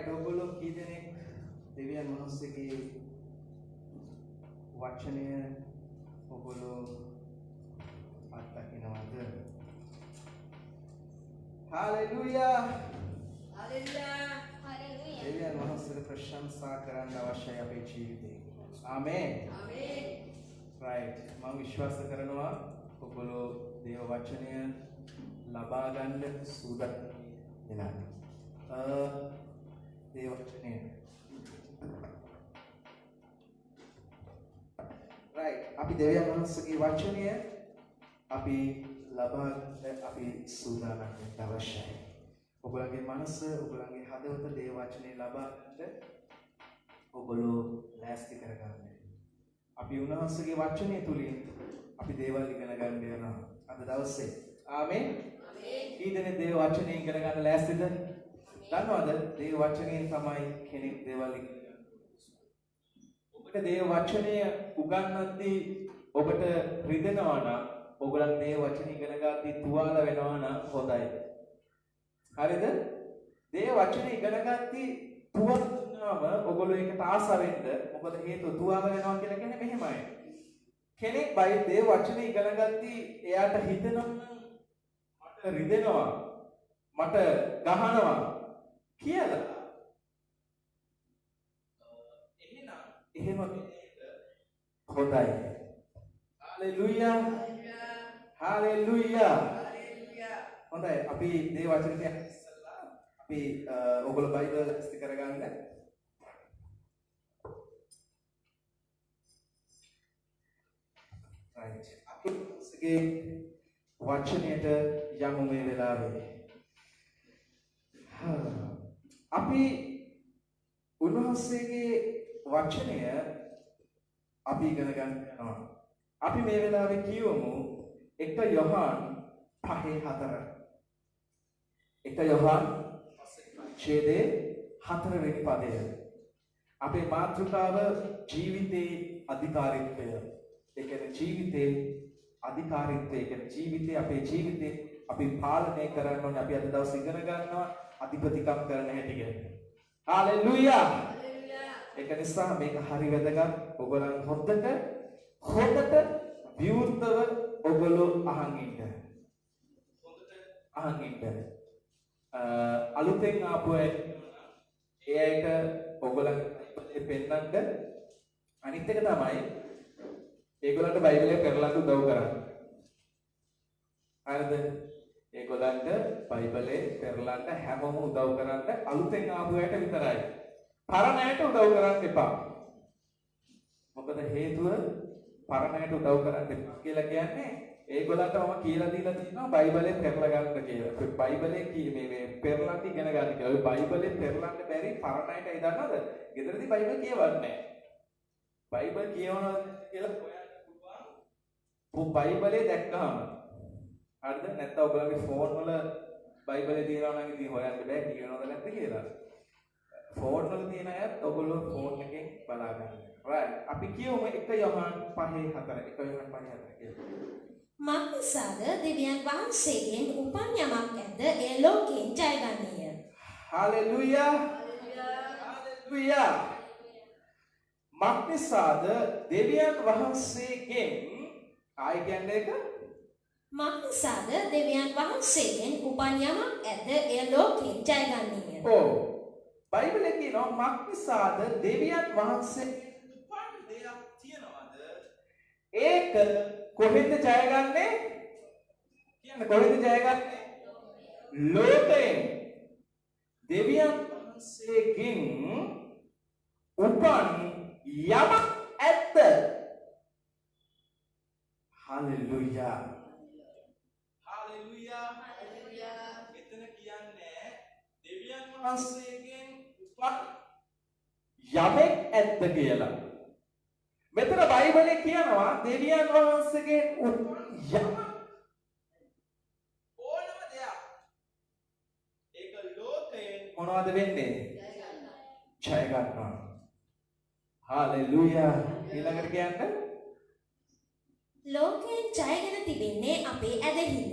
right ඔයගොල්ලෝ කී දෙනෙක් දෙවියන් වහන්සේගේ වචනය ඔයගොල්ලෝ අත්දකින්නවද? Hallelujah Hallelujah. දෙවියන් වහන්සේට ප්‍රශංසා කරන්න අවශ්‍යයි අපේ ජීවිතේ. ආමේන්. Amen. right මම විශ්වාස කරනවා ඔයගොල්ලෝ දේව වචනය ලබා ගන්න සූදානම් වෙනවා. දේව වචනය right අපි දෙවියන් වහන්සේගේ වචනය අපි ලබා ගන්න අපි සූදානම් වෙන්න අවශ්‍යයි. ඔයගොල්ලන්ගේ මනස ඔයගොල්ලන්ගේ හදවත දේව වචනේ ලබා ගන්න ඔයගොල්ලෝ ලෑස්ති කරගන්න. අපි උන්වහන්සේගේ වචනය තුලින් අපි දේවල් ඉගෙන ගන්න යනවා අද දවසේ. ආමේන්. Amen. කී දෙනෙක් දේව වචනේ ඉගෙන ගන්න ලෑස්තිද? දන්නවද? දේව වචනයෙන් තමයි කෙනෙක් දේවල් ඉගෙන ගන්න. ඔබට දේව වචනය උගන්වද්දී ඔබට රිදෙනවා නම් ඔයගොල්ලන් දේව වචනේ ඉගෙන ගන්නදී තුවාල වෙනවා නම් හොඳයි. හරිද? දේව වචනේ ඉගෙන ගන්නදී තුවාල දුන්නාම ඔයගොල්ලෝ ඒකට ආස වෙන්න. මොකද හේතුව තුවාල වෙනවා කියලා කියන්නේ මෙහෙමයි. කෙනෙක් බයි දේව වචනේ ඉගෙන ගන්නදී එයාට හිතෙනවා මට රිදෙනවා මට ගහනවා කියලා. එහෙම හොඳයි. හalleluya හalleluya හොඳයි අපි දේව වචනේ ඉස්සල්ලා අපි ඔයගොල්ලෝ බයිබල් ඉස්ති කරගන්න. right අපි වචනයට යමු මේ වෙලාවේ. අපි උන්වහන්සේගේ වචනය අපි ඉගෙන ගන්නවා. අපි මේ වෙලාවේ කියවමු 1 යොහන් 5:4. 1 යොහන් ඡේදයේ 4 වෙනි පදය. අපේ මාතෘකාව ජීවිතේ අධිකාරීත්වය. ඒ කියන්නේ ජීවිතේ අධිකාරීත්වය. ඒ කියන්නේ ජීවිතේ අපේ ජීවිතේ අපි පාලනය කරන්න ඕනේ. අපි අද දවසේ ඉගෙන ගන්නවා අධිපතිකම් කරන හැටි ගැන. හalleluya. ඒක නිසා මේක හරි වැදගත්. ඔයගොල්ලන් හොද්දට විවෘතව ඔයගොල්ලෝ අහන් ඉන්න. හොඳට අහන් ඉන්න. අලුතෙන් ආපු අය ඒ අයට ඔයගොල්ලන් පෙන්නන්න. අනිත් එක තමයි ඒගොල්ලන්ට බයිබලය පෙරලන්න උදව් කරන්න. හරිද? ඒගොල්ලන්ට බයිබලය පෙරලන්න හැමෝම උදව් කරන්න අලුතෙන් ආපු අයට විතරයි. පරණයට උදව් කරන්න එපා. මොකද හේතුව පරණයට උදව් කරන්න එපා කියලා කියන්නේ ඒගොල්ලන්ට මම කියලා දීලා තියෙනවා බයිබලේ පෙරලා ගන්න කියලා. බයිබලේ මේ පෙරලන්න ඉගෙන ගන්න කියලා. ඔය බයිබලේ පෙරලන්න බැරි පරණයට ඒ දන්නවද? ගෙදරදී බයිබල් කියවන්නේ නැහැ. බයිබල් කියවනවා කියලා හොයන්න පුළුවන්. බයිබලේ දැක්කහම හරිද? නැත්නම් ඔයගොල්ලන්ගේ ෆෝන් වල බයිබලේ තියෙනවා නම් ඉතින් හොයන්න බෑ කියනවද නැද්ද කියලා. ෆෝන් වල තියෙන අයත් ඔයගොල්ලෝ ෆෝන් එකෙන් බලා ගන්න. right අපි කියමු 1 යොහන් 5:4. 1 යොහන් 5:4 කියලා. මක්නිසාද දෙවියන් වහන්සේගෙන් උපන් යමක් ඇද්ද ඒ ලෝකයෙන් ජයගන්නේය. Hallelujah hallelujah. මක්නිසාද දෙවියන් වහන්සේගෙන් ආයි කියන්නේ එක මක්නිසාද දෙවියන් වහන්සේගෙන් උපන් යමක් ඇද්ද ඒ ලෝකයෙන් ජයගන්නේය. ඔව් බයිබලයේ කියනවා මක්නිසාද දෙවියන් වහන්සේ උපන් දෙයක් තියනවාද ඒක කොහෙන්ද ජයගන්නේ? කියන්නේ කොහෙන්ද ජයගන්නේ? ලෝකයෙන්. දෙවියන් වහන්සේගෙන් උපන් යමක් ඇද්ද? Hallelujah hallelujah hallelujah. එතන කියන්නේ දෙවියන් වහන්සේගෙන් උපන් යමක් ඇද්ද කියලා. මෙතන බයිබලයේ කියනවා දෙවියන් වහන්සේගෙන් උපන් යමක් ඕනම දෙයක් ඒක ලෝකයෙන් මොනවද වෙන්නේ? ජය ගන්නවා. හalleluya. ඊළඟට කියන්නේ ලෝකයෙන් ජයගෙන තිබෙන්නේ අපේ ඇදහිල්ල.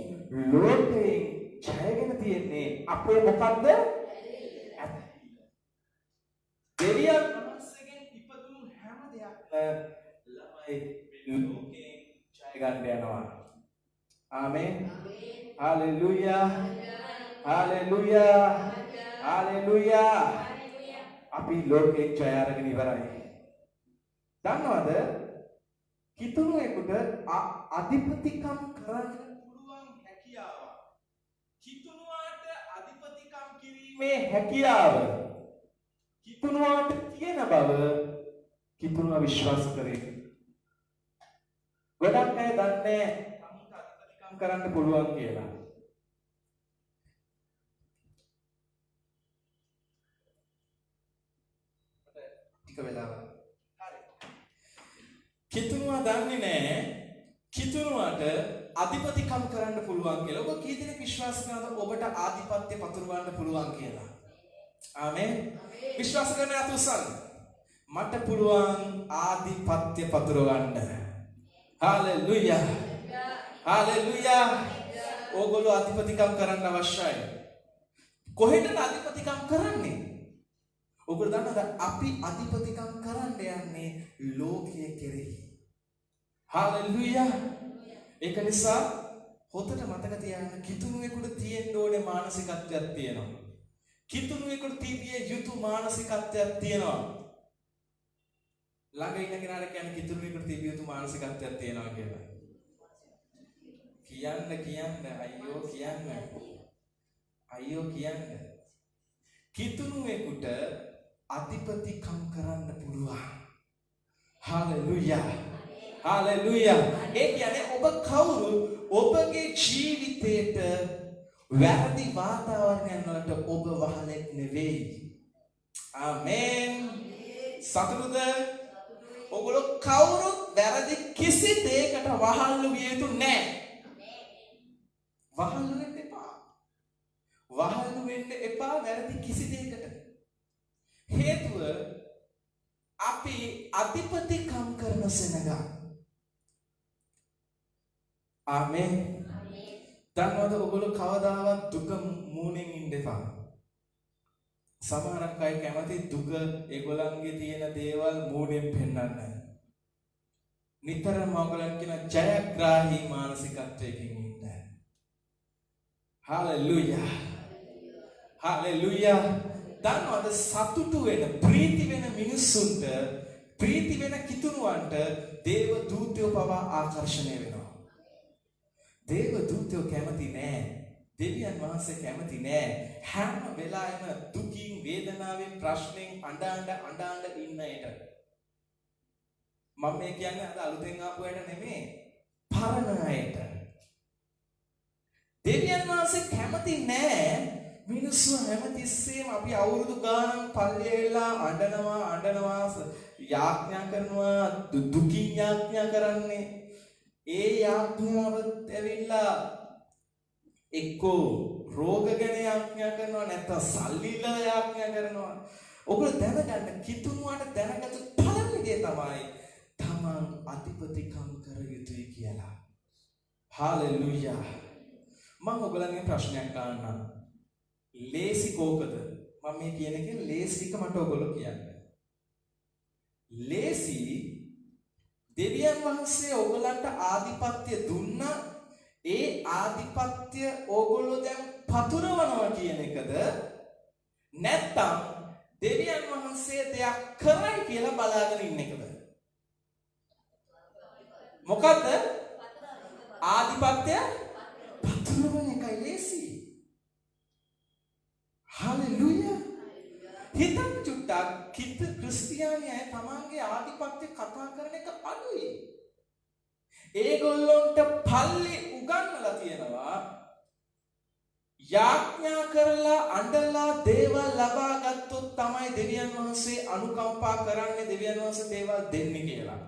ලෝකයෙන් ජයගෙන තියෙන්නේ අපේ මොකද්ද? දෙවියන් වහන්සේගෙන් ඉපදුණු හැම දෙයක්ම ළමයි ලෝකේ ජය ගන්න යනවා. ආමේන්. හalleluya. හalleluya. හalleluya. අපි ලෝකේ ජය අරගෙන ඉවරයි. දන්නවද? කිතුණුවෙකුට අධිපතිකම් කරන්න පුළුවන් හැකියාව. කිතුණුවාට අධිපතිකම් කිරීමේ හැකියාව කිතුණුවාට තියෙන බව කිතුණුවා විශ්වාස කරේ. ගොඩක් අය දන්නේ තමුන්ට අධිපතිකම් කරන්න පුළුවන් කියලා. ටික වෙලාවක්. හරි. කිතුණුවා දන්නේ නැහැ කිතුණුවාට අධිපතිකම් කරන්න පුළුවන් කියලා. ඔබ කී දෙනෙක් විශ්වාස කරනවද ඔබට ආධිපත්‍ය පතුරවන්න පුළුවන් කියලා? ආමේන්. විශ්වාස කරන අතුසන් මට පුළුවන් ආධිපත්‍ය පතුරවන්න. හalleluya. හalleluya. ඕගොල්ලෝ අධිපතිකම් කරන්න අවශ්‍යයි. කොහෙටද අධිපතිකම් කරන්නේ? ඔගොල්ලෝ දන්නවද අපි අධිපතිකම් කරන්න යන්නේ ලෝකයේ කෙරෙහි. හalleluya. ඒක නිසා හොතට මතක තියාගන්න කිතුණුවෙකුට තියෙන්න ඕනේ මානසිකත්වයක් තියෙනවා. කිතුණුවෙකුට තිබිය යුතු මානසිකත්වයක් තියෙනවා. ළඟ ඉන්න කෙනාට කියන්නේ කිතුණුවෙකුට තිබිය යුතු මානසිකත්වයක් තියෙනවා කියලා. කියන්න අයියෝ කියන්න. කිතුණුවෙකුට අධිපතිකම් කරන්න පුළුවන්. හalleluya. හalleluya. ඒ කියන්නේ ඔබ කවුරු ඔබගේ ජීවිතේට වැරදි වාතාවරණයන් වලට ඔබ වහලෙක් නෙවෙයි. ආමේන්. සතුටුද? ඔගොල්ලෝ කවුරුත් වැරදි කිසි දෙයකට වහල්ලු විය යුතු නැහැ. වහල්ලු වෙන්න එපා. වහල්ලු වෙන්න එපා වැරදි කිසි දෙයකට. හේතුව අපි අධිපතිකම් කරන සෙනග. ආමේන්. දන්නවද ඔයගොල්ලෝ කවදාවත් දුක මූණෙන් ඉන්න එපා. සමහරක් අය කැමති දුක ඒගොල්ලන්ගේ තියෙන දේවල් මූණෙන් පෙන්වන්න. නිතරම ඔයගොල්ලන් කියන ජයග්‍රාහී මානසිකත්වයකින් ඉන්න. හalleluya. හalleluya. දන්නවද සතුටු වෙන ප්‍රීති වෙන මිනිස්සුන්ට ප්‍රීති වෙන කිතුණුවන්ට දේව දූතයෝ පවා ආකර්ෂණය වෙනවා. දේව දූතයෝ කැමති නෑ. දෙවියන් වහන්සේ කැමති නෑ. හැම වෙලාවෙම දුකින් වේදනාවෙන් ප්‍රශ්නෙන් අඬ ඉන්න අයට. මම මේ කියන්නේ අද අලුතෙන් ආපු අයට නෙමෙයි. පරණ අයට. දෙවියන් වහන්සේ කැමති නෑ මිනිස්සු හැමතිස්සෙම අපි අවුරුදු ගානක් පල්ලියේලා අඬනවා යාඥා කරනවා දුකින් යාඥා කරන්නේ. ඒ යාඥාවත් ඇවිල්ලා එක්කෝ රෝග ගැන යාඥා කරනවා නැත්නම් සල්ලිලා යාඥා කරනවා. ඔගොල්ලෝ දැනගන්න කිතුණුවට දැනගත්තු පළවෙනි දේ තමයි තමන් අධිපතිකම් කර යුතුයි කියලා. හalleluya. මම ඔයගලන්ගෙන් ප්‍රශ්නයක් අහන්නම්. ලේසි කෝකද? මම මේ කියන එකේ ලේසික මට ඔයගොල්ලෝ කියන්න. ලේසි දෙවියන් වහන්සේ ඔයගලන්ට ආධිපත්‍ය දුන්නා. ඒ ආධිපත්‍ය ඕගොල්ලෝ දැන් පතුරවනවා කියන එකද? නැත්නම් දෙවියන් වහන්සේ දෙයක් කරයි කියලා බලාගෙන ඉන්න එකද? මොකද්ද? ආධිපත්‍ය පතුරවන එකයි ලේසි. හalleluya. හිතන්න චුට්ටක් ක්‍රිස්තියානිය තමන්ගේ ආධිපත්‍ය කතා කරන එක අඩුයි. ඒගොල්ලොන්ට පල්ලි උගන්වලා තියෙනවා යාඥා කරලා අඬලා දේවල් ලබා ගත්තොත් තමයි දෙවියන් වහන්සේ අනුකම්පා කරන්නේ දෙවියන් වහන්සේ දේවල් දෙන්නේ කියලා.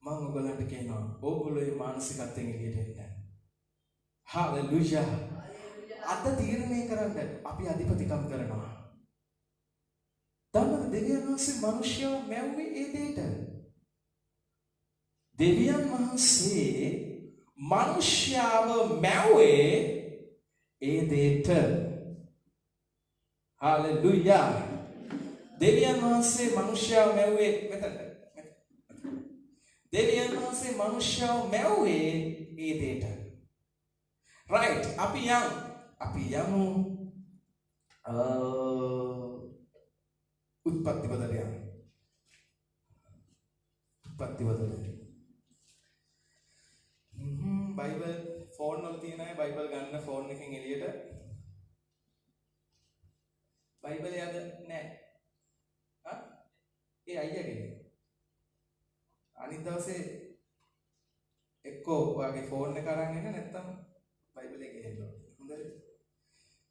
මම ඔයගලන්ට කියනවා ඕගොල්ලෝ මේ මානසිකත්වයෙන් එළියට එන්න. හalleluya. අද තීරණය කරන්න අපි අධිපතිකම් කරනවා. තමයි දෙවියන් වහන්සේ මිනිස්යව මැව්වේ ඒ දෙයට. දෙවියන් වහන්සේ මිනිස්යාව මැව්වේ ඒ දෙයට. හalleluya. දෙවියන් වහන්සේ මිනිස්යාව මැව්වේ මෙතනට. දෙවියන් වහන්සේ මිනිස්යාව මැව්වේ ඒ දෙයට. right අපි යමු උත්පත්ති බදල යමු. උත්පත්ති බදල. බයිබල් ෆෝන් වල තියෙන අය බයිබල් ගන්න ෆෝන් එකෙන් එළියට. බයිබල් යද නැහැ. ඒ අයියාගේ. අනිත් දවසේ එක්කෝ ඔයාගේ ෆෝන් එක අරන් එන්න නැත්නම් බයිබල් එක ගේන්න ඕනේ. හොඳද?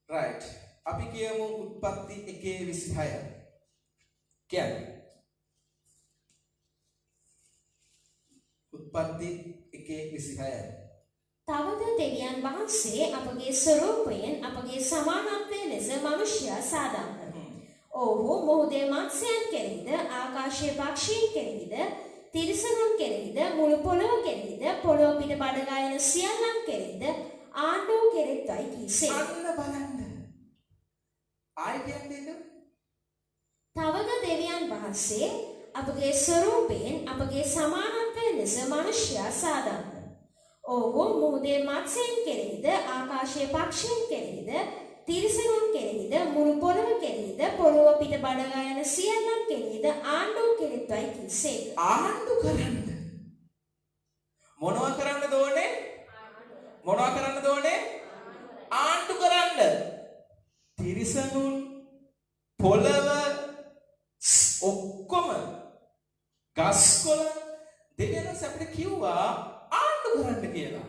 right. අපි කියමු උත්පත්ති 1:26. කියන්නේ උත්පත්ති 1:26. තවද දෙවියන් වහන්සේ අපගේ ස්වරූපයෙන් අපගේ සමානත්වයේ ලෙස මනුෂ්‍යයා සාදාහ. ඔහු මොහොතේ මත්ස්‍යයන් කෙරෙහිද ආකාශයේ පක්ෂීන් කෙරෙහිද තිරිසනුන් කෙරෙහිද මුළු පොළොව කෙරෙහිද පොළොව පිට බඩගායන සියල්ලන් කෙරෙහිද ආණ්ඩුව කෙරෙත්වයි කීසේ. අන්න බලන්න. ආයි කියන්නේ තවද දෙවියන් වහන්සේ අපගේ ස්වරූපයෙන් අපගේ සමානත්වයේ ලෙස මනුෂ්‍යයා සාදාහ. ඔහු මොහොතේ මත්ස්‍යයන් කෙරෙහිද ආකාශයේ පක්ෂීන් කෙරෙහිද තිරිසනුන් කෙරෙහිද මුළු පොළොව කෙරෙහිද පොළොව පිට බඩගායන සියල්ලන් කෙරෙහිද ආණ්ඩුව කෙරෙත්වයි කීසේ. ආණ්ඩු කරන්න. මොනවා කරන්නද ඕනේ? මොනවා කරන්නද ඕනේ? ආණ්ඩු කරන්න. තිරිසනුන් පොළොව ඔක්කොම ගස්කොළ දෙවියන් අපිට කිව්වා ආණ්ඩු කරන්න කියලා.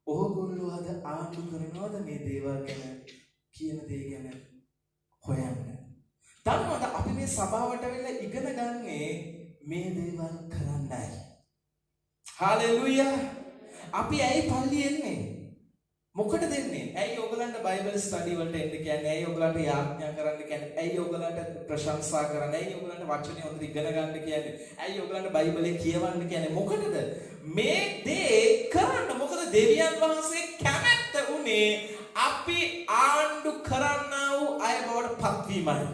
ඕගොල්ලෝ අද ආණ්ඩු කරනවද මේ දේවල් ගැන කියන දේ ගැන හොයන්න? දන්නවද අපි මේ සභාවට වෙලා ඉගෙන ගන්නේ මේ දේවල් කරන්නයි. හාලෙලූයා. අපි ඇයි පල්ලි එන්නේ? මොකටද එන්නේ? ඇයි ඔයගලන්ට බයිබල් ස්ටඩි වලට එන්න කියන්නේ? ඇයි ඔයගලන්ට යාඥා කරන්න කියන්නේ? ඇයි ඔයගලන්ට ප්‍රශංසා කරන්න? ඇයි ඔයගලන්ට වචනේ හොඳට ඉගෙන ගන්න කියන්නේ? ඇයි ඔයගලන්ට බයිබලේ කියවන්න කියන්නේ? මොකටද? මේ දේ කරන්න. මොකද දෙවියන් වහන්සේ කැමැත්ත උනේ අපි ආණ්ඩු කරන්නා වූ අය බවට පත්වීමයි.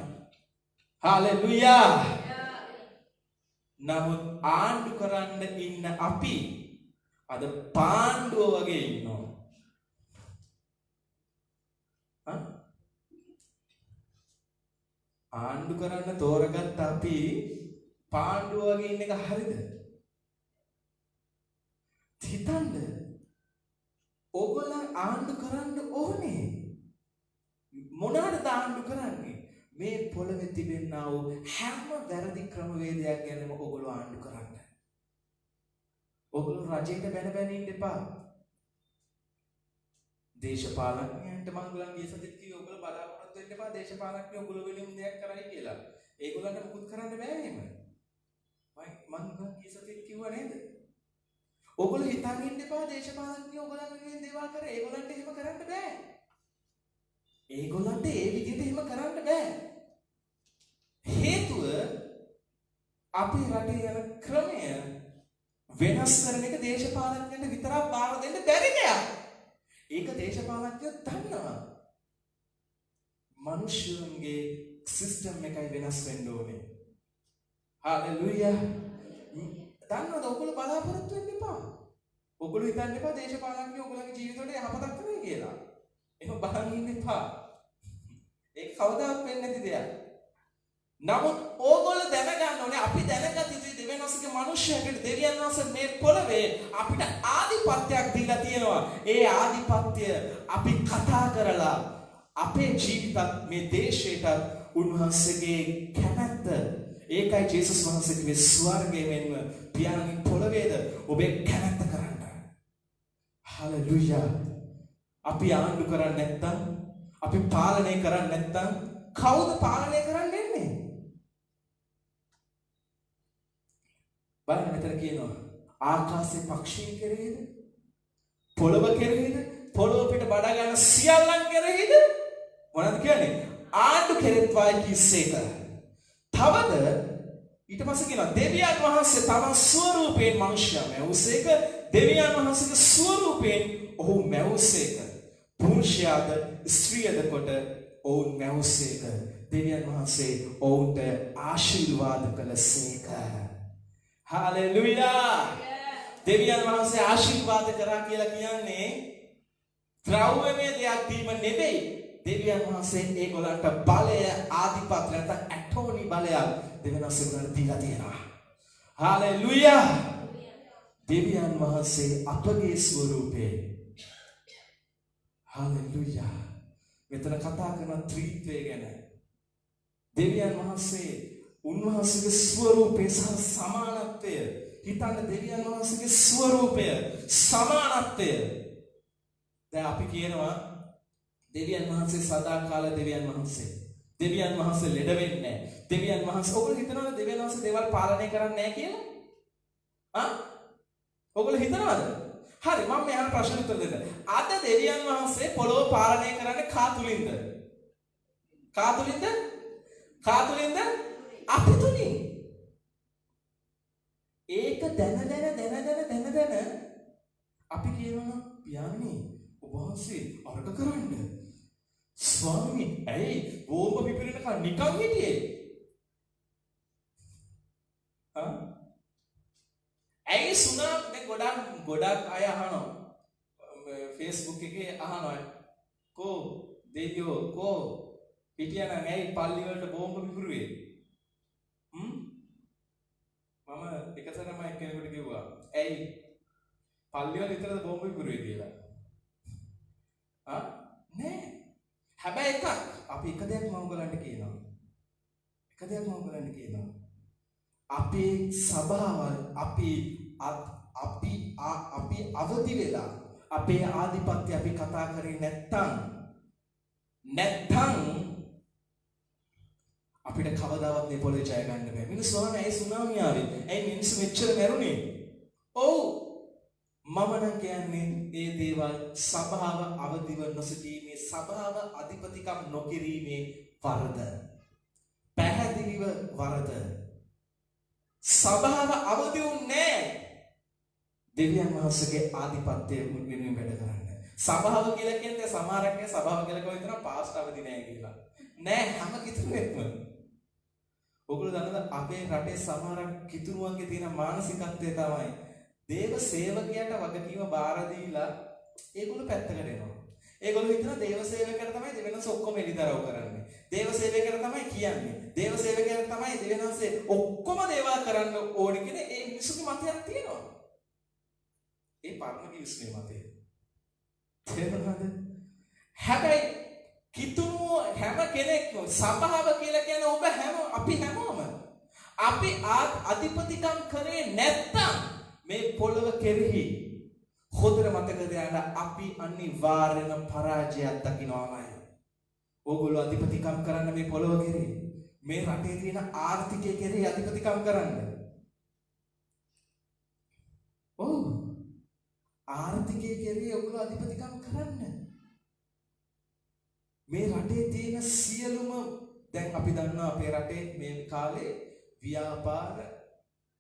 හාලෙලූයා. නමුත් ආණ්ඩු කරන්න ඉන්න අපි අද පාණ්ඩුව වගේ ඉන්නවා. ආණ්ඩු කරන්න තෝරගත්ත අපි පාණ්ඩුව වගේ ඉන්න එක හරිද? හිතන්න. ඕගොල්ලන් ආණ්ඩු කරන්න ඕනේ. මොනවටද ආණ්ඩු කරන්නේ? මේ පොළවේ තිබෙනා වූ හැම වැරදි ක්‍රමවේදයක් ගැනම ඕගොල්ලෝ ආණ්ඩු කරන්න. ඕගොල්ලෝ රජයට බැන බැන ඉන්න එපා. දේශපාලනඥයන්ට මංගලන් ගිය සතියේ කිව්ව ඔයගොල්ලෝ බලාපොරොත්තු වෙන්න එපා දේශපාලනඥයෝ ඔයගොල්ලෝ වෙනුම් දෙයක් කරයි කියලා. ඒගොල්ලන්ට මුකුත් කරන්න බෑ එහෙම. මංගලන් ගිය සතියේ කිව්වා නේද? ඔයගොල්ලෝ හිතන් ඉන්න එපා දේශපාලනඥයෝ ඔයගොල්ලන් වෙනුවෙන් දේවල් කරේ. ඒගොල්ලන්ට එහෙම කරන්න බෑ. ඒගොල්ලන්ට ඒ විදිහට එහෙම කරන්න බෑ. හේතුව අපේ රටේ යන ක්‍රමය වෙනස් කරන එක දේශපාලනඥයන්ට විතරක් බාර දෙන්න බැරි දෙයක්. ඒක දේශපාලනඥයෝ දන්නවා. මිනිස්සුන්ගේ සිස්ටම් එකයි වෙනස් වෙන්න ඕනේ. හalleluya. දන්නවද ඔයගොල්ලෝ බලාපොරොත්තු වෙන්න එපා. ඔයගොල්ලෝ හිතන්න එපා දේශපාලනඥයෝ ඔයගොල්ලෝගේ ජීවිතවලට යහපතක් කරයි කියලා. එහෙම බලන් ඉන්න එපා. ඒක කවදාවත් වෙන්නේ නැති දෙයක්. නමුත් ඕගොල්ලෝ දැනගන්න ඕනේ අපි දැනගත යුතු දෙවියන්වහන්සේගේ මිනිස්සුන්ට දෙවියන් වහන්සේ මේ පොළවේ අපිට ආධිපත්‍යයක් දීලා තියෙනවා. ඒ ආධිපත්‍ය අපි කතා කරලා අපේ ජීවිතත් මේ දේශයට උන්වහන්සේගේ කැමැත්ත ඒකයි ජේසුස් වහන්සේ කිව්වේ ස්වර්ගයේ මෙන්ම පියාණන් පොළවේද ඔබේ කැමැත්ත කරන්න. හalleluya. අපි ආණ්ඩු කරන්නේ නැත්තම් අපි පාලනය කරන්නේ නැත්තම් කවුද පාලනය කරන්නේ? බලන්න මෙතන කියනවා ආකාශයේ පක්ෂීන් කෙරෙහිද පොළව කෙරෙහිද පොළව පිට බඩ ගන්න සියල්ලන් කෙරෙහිද මොනවද කියන්නේ ආණ්ඩු කෙරෙත්වායි කිස්සේක. තවද ඊට පස්සේ කියනවා දෙවියන් වහන්සේ තම ස්වරූපයෙන් මනුෂ්‍යයා මැවුසේක. දෙවියන් වහන්සේගේ ස්වරූපයෙන් ඔහු මැවුසේක. පුන පුරුෂයාද ස්ත්‍රියද කොට ඔවුන් මැවුසේක. දෙවියන් වහන්සේ ඔවුන්ට ආශිර්වාද කළසේක. හාලෙලූයා. දෙවියන් වහන්සේ ආශිර්වාද කරා කියලා කියන්නේ ද්‍රව්‍යමය දෙයක් දීම නෙවෙයි. දෙවියන් වහන්සේ ඒගොල්ලන්ට බලය ආධිපත්‍ය නැත්නම් ඇටෝනි බලයක් දෙවියන් වහන්සේ උන්වහන්සේට දීලා තියෙනවා. හාලෙලූයා. දෙවියන් වහන්සේ අපගේ ස්වරූපේ. හාලෙලූයා. මෙතන කතා කරන ත්‍රිත්වය ගැන. දෙවියන් වහන්සේ උන්වහන්සේගේ ස්වරූපේ සහ සමානත්වය. හිතන්න දෙවියන් වහන්සේගේ ස්වරූපය සමානත්වය. දැන් අපි කියනවා දෙවියන් වහන්සේ සදාකාල දෙවියන් වහන්සේ. දෙවියන් වහන්සේ ලෙඩ වෙන්නේ නැහැ. දෙවියන් වහන්සේ ඔයගොල්ලෝ හිතනවද දෙවියන් වහන්සේ දේවල් පාලනය කරන්නේ නැහැ කියලා? ඔයගොල්ලෝ හිතනවද? හරි මම මේ අහන ප්‍රශ්නෙට උත්තර දෙන්න. අද දෙවියන් වහන්සේ පොළොව පාලනය කරන්නේ කා තුලින්ද? කා තුලින්ද? කා තුලින්ද? අපි තුලින්. ඒක දැන අපි කියනවා පියාණනි ඔබ වහන්සේ අරක කරන්න. ස්වාමී ඇයි බෝම්බ පිපිරෙනකන් නිකන් හිටියේ? ඇයි සුනාමි දැන් ගොඩක් අය අහනවා Facebook එකේ අහනවා කෝ දෙවියෝ කෝ හිටියනම් ඇයි පල්ලි වලට බෝම්බ පිපිරුවේ? මම එකතරම කෙනෙකුට කිව්වා ඇයි පල්ලි වල විතරද බෝම්බ පිපිරුවේ කියලා. නෑ. හැබැයි එකක් අපි එක දෙයක් මම ඔයගලන්ට කියනවා. අපේ සබාවල් අපි අවදි වෙලා අපේ ආධිපත්‍ය අපි කතා කරේ නැත්තම් අපිට කවදාවත් මේ පොළේ ජය ගන්න බෑ. මිනිස්සු වහන ඇයි සුනාමි ආවේ? ඇයි මිනිස්සු මෙච්චර මැරුණේ? ඔව් මම නම් කියන්නේ මේ දේවල් සබාව අවදිව නොසිටීමේ සබාව අධිපතිකම් නොකිරීමේ වරද. පැහැදිලිව වරද. සබාව අවදි වුණේ දෙවියන් වහන්සේගේ ආධිපත්‍යය වෙනුවෙන් වැඩ කරන්න. සබාව කියලා කියන්නේ සමහරක් අය සබාව කියලා කියව විතර පාස්ට් අවදි නැහැ කියලා. නෑ හැම කිතුනෙක්ම. ඔයගොල්ලෝ දන්නවද අපේ රටේ සමහරක් කිතුණුවන්ගේ තියෙන මානසිකත්වය තමයි දේව සේවකයාට වගකීම බාර දීලා ඒගොල්ලෝ පැත්තකට එනවා. ඒගොල්ලෝ හිතන දේව සේවකයාට තමයි දෙවෙනස ඔක්කොම එලිදරව් කරන්නේ. දේව සේවකයාට තමයි කියන්නේ. දේව සේවකයාට තමයි දෙවෙනස්සේ ඔක්කොම දේවල් කරන්න ඕනේ කියන ඒ මිනිසුගේ මතයක් තියෙනවා. ඒ පරණ කිවිස්නේ මතය. තේරුණාද? හැබැයි කිතුණුව හැම කෙනෙක්ම සබාව කියලා කියන්නේ ඔබ අපි හැමෝම අපි අධිපතිකම් කරේ නැත්තම් මේ පොළව කෙරෙහි හොඳට මතක තියාගන්න අපි අනිවාර්යයෙන්ම පරාජයක් දකින්නවාමයි. ඕගොල්ලෝ අධිපතිකම් කරන්න මේ පොළව කෙරෙහි මේ රටේ තියෙන ආර්ථිකය කෙරෙහි අධිපතිකම් කරන්න. ඔව් ආර්ථිකය කෙරෙහි ඔයගොල්ලෝ අධිපතිකම් කරන්න. මේ රටේ තියෙන සියලුම දැන් අපි දන්නවා අපේ රටේ මේ කාලේ ව්‍යාපාර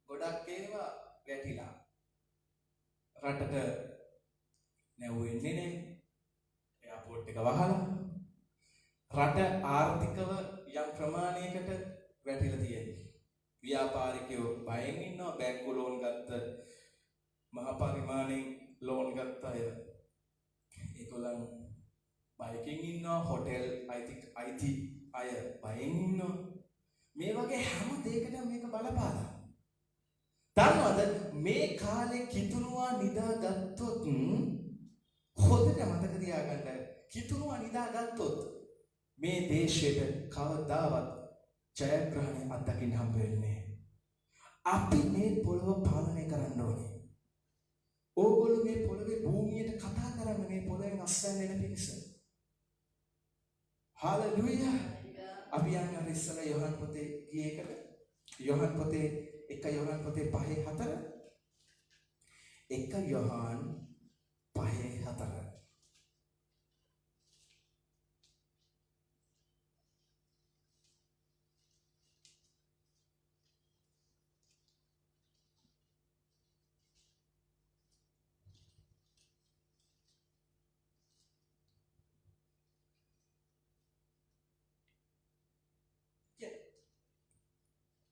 ගොඩක් ඒවා වැටිලා. රටට නැවෙන්නේ නැහැ. එයාපෝට් එක වහලා. රට ආර්ථිකව යම් ප්‍රමාණයකට වැටිලා තියෙනවා. ව්‍යාපාරිකයෝ බයෙන් ඉන්නවා. බැංකු ලෝන් ගත්ත මහ පරිමාණයෙන් ලෝන් ගත්ත අය. ඒගොල්ලන් බයකින් ඉන්නවා. හොටෙල් අයිති අය බයෙන් ඉන්නවා. මේ වගේ හැම දෙයකටම මේක බලපාලා. දන්නවද මේ කාලේ කිතුණුවා නිදාගත්තොත් හොඳට මතක තියාගන්න කිතුණුවා නිදාගත්තොත් මේ දේශයට කවදාවත් ජයග්‍රහණය අත්දකින්න හම්බ වෙන්නේ. අපි මේ පොළව පාලනය කරන්න ඕනේ. ඕගොල්ලෝ මේ පොළවේ භූමියට කතා කරන්න මේ පොළවෙන් අස්වැන්න වෙන පිණිස. හාලෙලූයා. අපි යන්නේ අර ඉස්සලා යෝහන් පොතේ ගියේකට. යෝහන් පොතේ 1 යෝහන් පොතේ 5:4 1 යෝහන් 5:4 1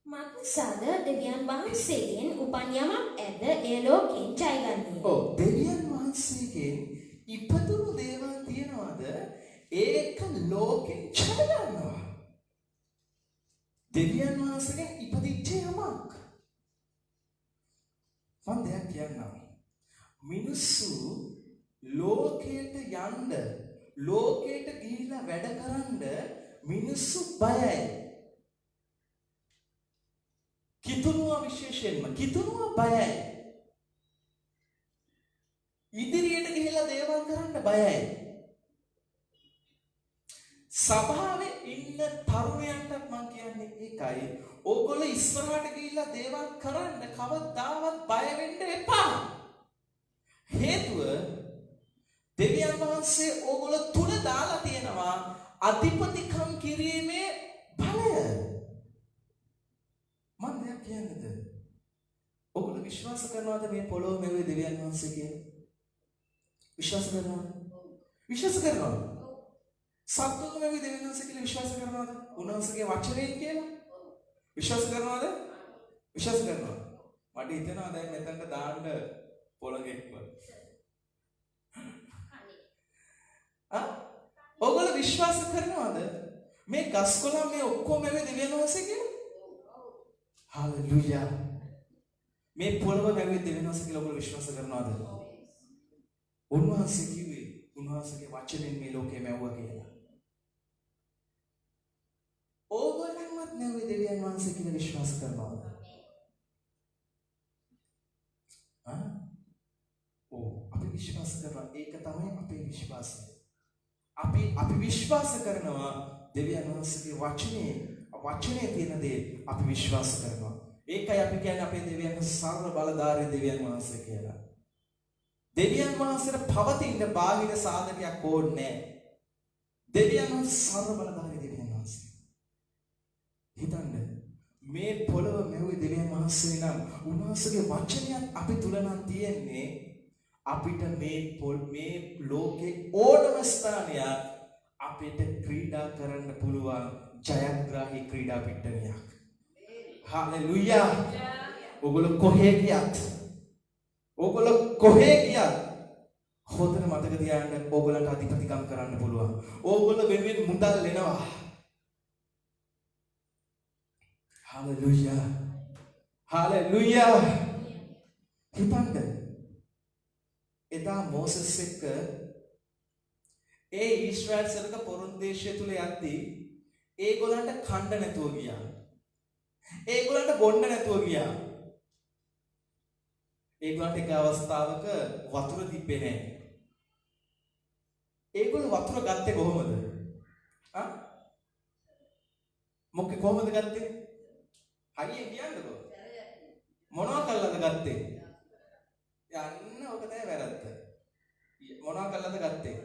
මක්නිසාද දෙවියන් වහන්සේගෙන් උපන් යමක් ඇද්ද එය ලෝකයෙන් ජයගන්නේ. ඔව් දෙවියන් වහන්සේගෙන් ඉපදුණු දේවල් තියනවාද ඒක ලෝකෙන් ජය ගන්නවා. දෙවියන් වහන්සේගෙන් ඉපදිච්ච යමක්. මම දෙයක් කියන්නම්. මිනිස්සු ලෝකයට යන්න ලෝකයට ගිහිල්ලා වැඩ කරන්න මිනිස්සු බයයි. කිතුනුවා විශේෂයෙන්ම කිතුනුවා බයයි. ඉදිරියට ගිහිල්ලා දේවල් කරන්න බයයි. සභාවේ ඉන්න තරුණයන්ටත් මම කියන්නේ ඒකයි. ඕගොල්ලෝ ඉස්සරහට ගිහිල්ලා දේවල් කරන්න කවදාවත් බය වෙන්න එපා. හේතුව දෙවියන් වහන්සේ ඕගොල්ලෝ තුල දාලා තියෙනවා අධිපතිකම් කිරීමේ බලය. මම දෙයක් කියන්නද? ඔයගොල්ලෝ විශ්වාස කරනවද මේ පොළොව මෙවේ දෙවියන් වහන්සේ කියන්නේ? විශ්වාස කරනවද? විශ්වාස කරනවද? සත්වක මෙවේ දෙවියන් වහන්සේ කියලා විශ්වාස කරනවද? උන්වහන්සේගේ වචනයෙන් කියලා? විශ්වාස කරනවද? විශ්වාස කරනවා. මට හිතෙනවා දැන් මෙතනට දාන්න පොළොගෙක්ව. ඔයගොල්ලෝ විශ්වාස කරනවද මේ ගස්කොළන් මේ ඔක්කොම මෙවේ දෙවියන් වහන්සේ කියලා? Hallelujah. මේ පොළව නැවෙයි දෙවියන් වහන්සේ කියලා ඔයගොල්ලෝ විශ්වාස කරනවද? උන්වහන්සේ කිව්වේ උන්වහන්සේගේ වචනෙන් මේ ලෝකේ මැව්වා කියලා. ඕගොල්ලන්වත් නැවෙයි දෙවියන් වහන්සේ කියලා විශ්වාස කරනවද? අපි විශ්වාස කරනවා. ඒක තමයි අපේ විශ්වාසය. අපි විශ්වාස කරනවා දෙවියන් වහන්සේගේ වචනේ තියෙන දේ අපි විශ්වාස කරනවා. ඒකයි අපි කියන්නේ අපේ දෙවියන් සර්ව බලධාරී දෙවියන් වහන්සේ කියලා. දෙවියන් වහන්සේට පවතින බාහිර සාධකයක් ඕනේ නැහැ. දෙවියන් වහන්සේ සර්ව බලධාරී දෙවියන් වහන්සේ. හිතන්න මේ පොළව මෙව්වේ දෙවියන් වහන්සේ නම් උන්වහන්සේගේ වචනයත් අපි තුල නම් තියෙන්නේ අපිට මේ ලෝකේ ඕනම ස්ථානයක් අපිට ක්‍රීඩා කරන්න පුළුවන් ජයග්‍රාහී ක්‍රීඩා පිට්ටනියක්. හalleluya. ඔගොල්ලෝ කොහේ ගියත් හොඳට මතක තියාගන්න ඕගොල්ලන්ට අධිපතිකම් කරන්න පුළුවන්. ඕගොල්ලෝ වෙනුවෙන් මුදල් එනවා. හalleluya. හalleluya. හිතන්න එදා මෝසස් එක්ක ඒ ඊශ්‍රායල් සරක පොරොන් දේශය තුල යද්දී ඒගොල්ලන්ට කණ්ඩ නැතුව ගියා. ඒගොල්ලන්ට බොන්න නැතුව ගියා. ඒගොල්ලන්ට එක අවස්ථාවක වතුර තිබ්බේ නැහැ. ඒගොල්ලෝ වතුර ගත්තේ කොහොමද? කොහොමද ගත්තේ? හයියෙන් කියන්නකෝ. මොනවා කළාද ගත්තේ? යන්න ඔක තමයි වැරද්ද. මොනවා කළාද ගත්තේ?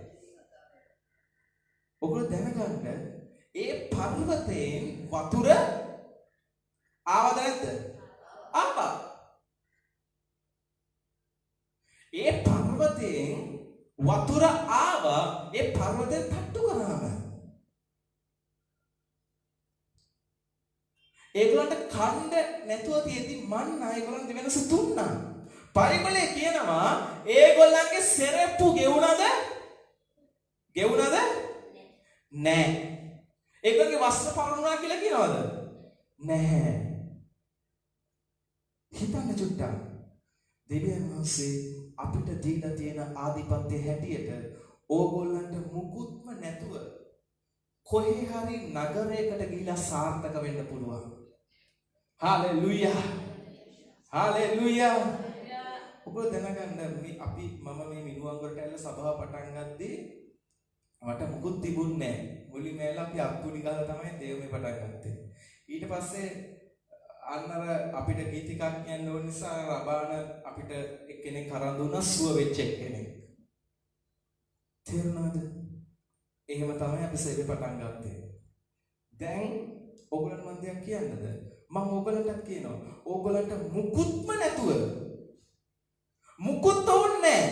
ඔගොල්ලෝ දැනගන්න ඒ පර්වතයෙන් වතුර ආවද නැද්ද? ආවා. ඒ පර්වතයෙන් වතුර ආවා ඒ පර්වතේ තට්ටු කරාම. ඒගොල්ලන්ට කණ්ඩ නැතුව තියෙද්දි මන්න ඒගොල්ලන්ට වෙනස දුන්නා. බයිබලයේ කියනවා ඒගොල්ලන්ගේ සෙරෙප්පු ගෙවුනද? නෑ. ඒගොල්ලන්ගේ වස්ත්‍ර පරණුනා කියලා කියනවද? නැහැ. හිතන්න චුට්ටක්. දෙවියන් වහන්සේ අපිට දීලා තියෙන ආධිපත්‍ය හැටියට ඕගොල්ලන්ට මුකුත්ම නැතුව කොහේ හරි නගරයකට ගිහිලා සාර්ථක වෙන්න පුළුවන්. හalleluya. හalleluya. ඔබ දැනගන්න මේ මම මේ මිනුවන්ගොඩට ඇවිල්ලා සභාව පටන් ගත්තී මට මුකුත් තිබුණේ නැහැ. මුලින්ම ඇවිල්ලා අපි අත්තුඩි ගාලා තමයි දේවමේ පටන් ගත්තේ. ඊට පස්සේ අන්නර අපිට ගීතිකක් කියන්න ඕන නිසා රබාන අපිට එක්කෙනෙක් කරන් දුන්නා සුව වෙච්ච එක්කෙනෙක්. තේරුණාද? එහෙම තමයි අපි සේවය පටන් ගත්තේ. දැන් ඕගොල්ලන් මන් දෙයක් කියන්නද? මම ඕගොල්ලන්ට කියනවා. ඕගොල්ලන්ට මුකුත්ම නැතුව මුකුත් ඕනේ.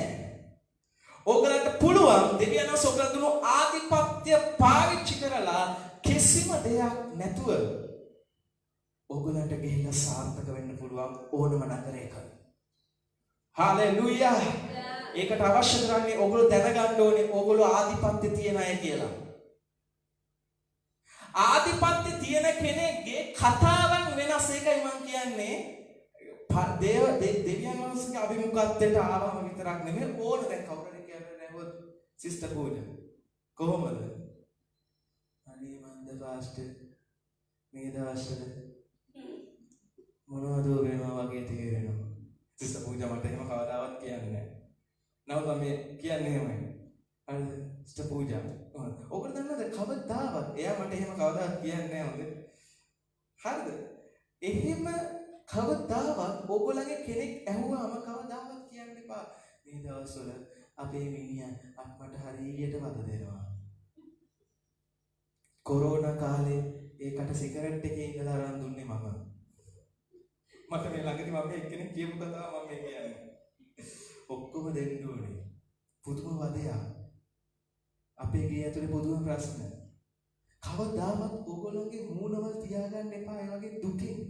ඕගොල්ලන්ට පුළුවන් දෙවියන් වහන්සේ ඕගොල්ලන්ට දුන්නු ආධිපත්‍ය පාවිච්චි කරලා කිසිම දෙයක් නැතුව ඕගොල්ලන්ට ගිහිල්ලා සාර්ථක වෙන්න පුළුවන් ඕනම නගරයක. හාලෙලූයා. ඒකට අවශ්‍ය කරන්නේ ඕගොල්ලෝ දැනගන්න ඕනේ ඕගොල්ලෝ ආධිපත්‍ය තියන අය කියලා. ආධිපත්‍ය තියෙන කෙනෙක්ගේ කතාවන් වෙනස්. ඒකයි මම කියන්නේ දෙවියන් වහන්සේගේ අභිමුඛත්වයට ආවම විතරක් නෙමෙයි ඕන දැන් කවුරුද කියන්නේ නැවොත් සිස්ටර් පූජා කොහොමද? අනේ මන්ද පාස්ටර් මේ දවස්වල මොනවද වෙනවා වගේ තේරෙනවා. සිස්ටර් පූජා මට එහෙම කවදාවත් කියන්නේ නැහැ. නමුත් මම කියන්නේ එහෙමයි. අර සිස්ටර් පූජා ඔකට දන්නවද කවදාවත් එයා මට එහෙම කවදාවත් කියන්නේ නැහැ හොඳ. හරිද? එහෙම කවදාවත් ඕගොල්ලන්ගේ කෙනෙක් ඇහුවාම කවදාවත් කියන්න එපා. මේ දවස්වල අපේ මිනිහා අප්පට හරියට වද දෙනවා. කොරෝනා කාලේ ඒකට සිගරට් එකේ ඉඳලා අරන් දුන්නේ මම. මට මේ ළඟදී මම එක්කෙනෙක් කියපු කතාව මම මේ කියන්නේ. ඔක්කොම දෙන්න ඕනේ. පුදුම වදයක්. අපේ ගේ ඇතුලේ පුදුම ප්‍රශ්න. කවදාවත් ඕගොල්ලන්ගේ මූණවල තියාගන්න එපා ඒ වගේ දුකින්.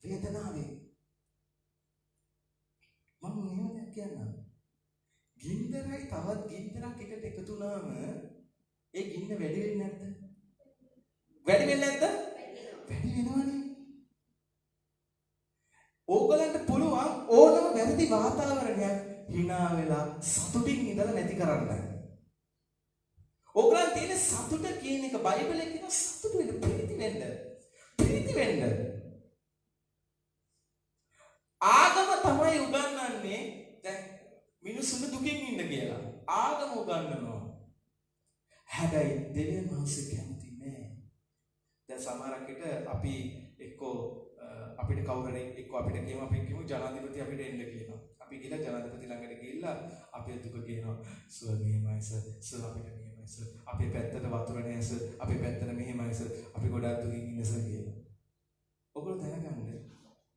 වේදනාවේ මම මෙහෙම දෙයක් කියන්නම්. ගින්දරයි තවත් ගින්දරක් එකට එකතු වුණාම ඒ ගින්න වැඩි වෙන්නේ නැද්ද? වැඩි වෙන්නේ නැද්ද? වැඩි වෙනවනේ. ඕගලන්ට පුළුවන් ඕනම වැරදි වාතාවරණයක් hina වෙලා සතුටින් ඉඳලා නැති කරන්න. ඕගලන් තියෙන සතුට කියන එක බයිබලයේ කියන සතුට වෙන ප්‍රීති වෙන්න. ප්‍රීති වෙන්න. ආගම තමයි උගන්වන්නේ දැන් මිනිස්සුන්ට දුකින් ඉන්න කියලා. ආගම උගන්වනවා. හැබැයි දෙවියන් වහන්සේ කැමති නෑ. දැන් සමහරක් විට අපි එක්කෝ අපිට කවුරුහරි එක්කෝ අපිට කියමු ජනාධිපති අපිට එන්න කියනවා. අපි ගිහලා ජනාධිපති ළඟට ගිහිල්ලා අපේ දුක කියනවා. සර් මෙහෙමයි සර් අපිට මෙහෙමයි සර් අපේ පැත්තට වතුර නෑ සර් අපේ පැත්තට මෙහෙමයි සර් අපි ගොඩාක් දුකින් ඉන්න සර් කියලා. ඔයගොල්ලෝ දැනගන්න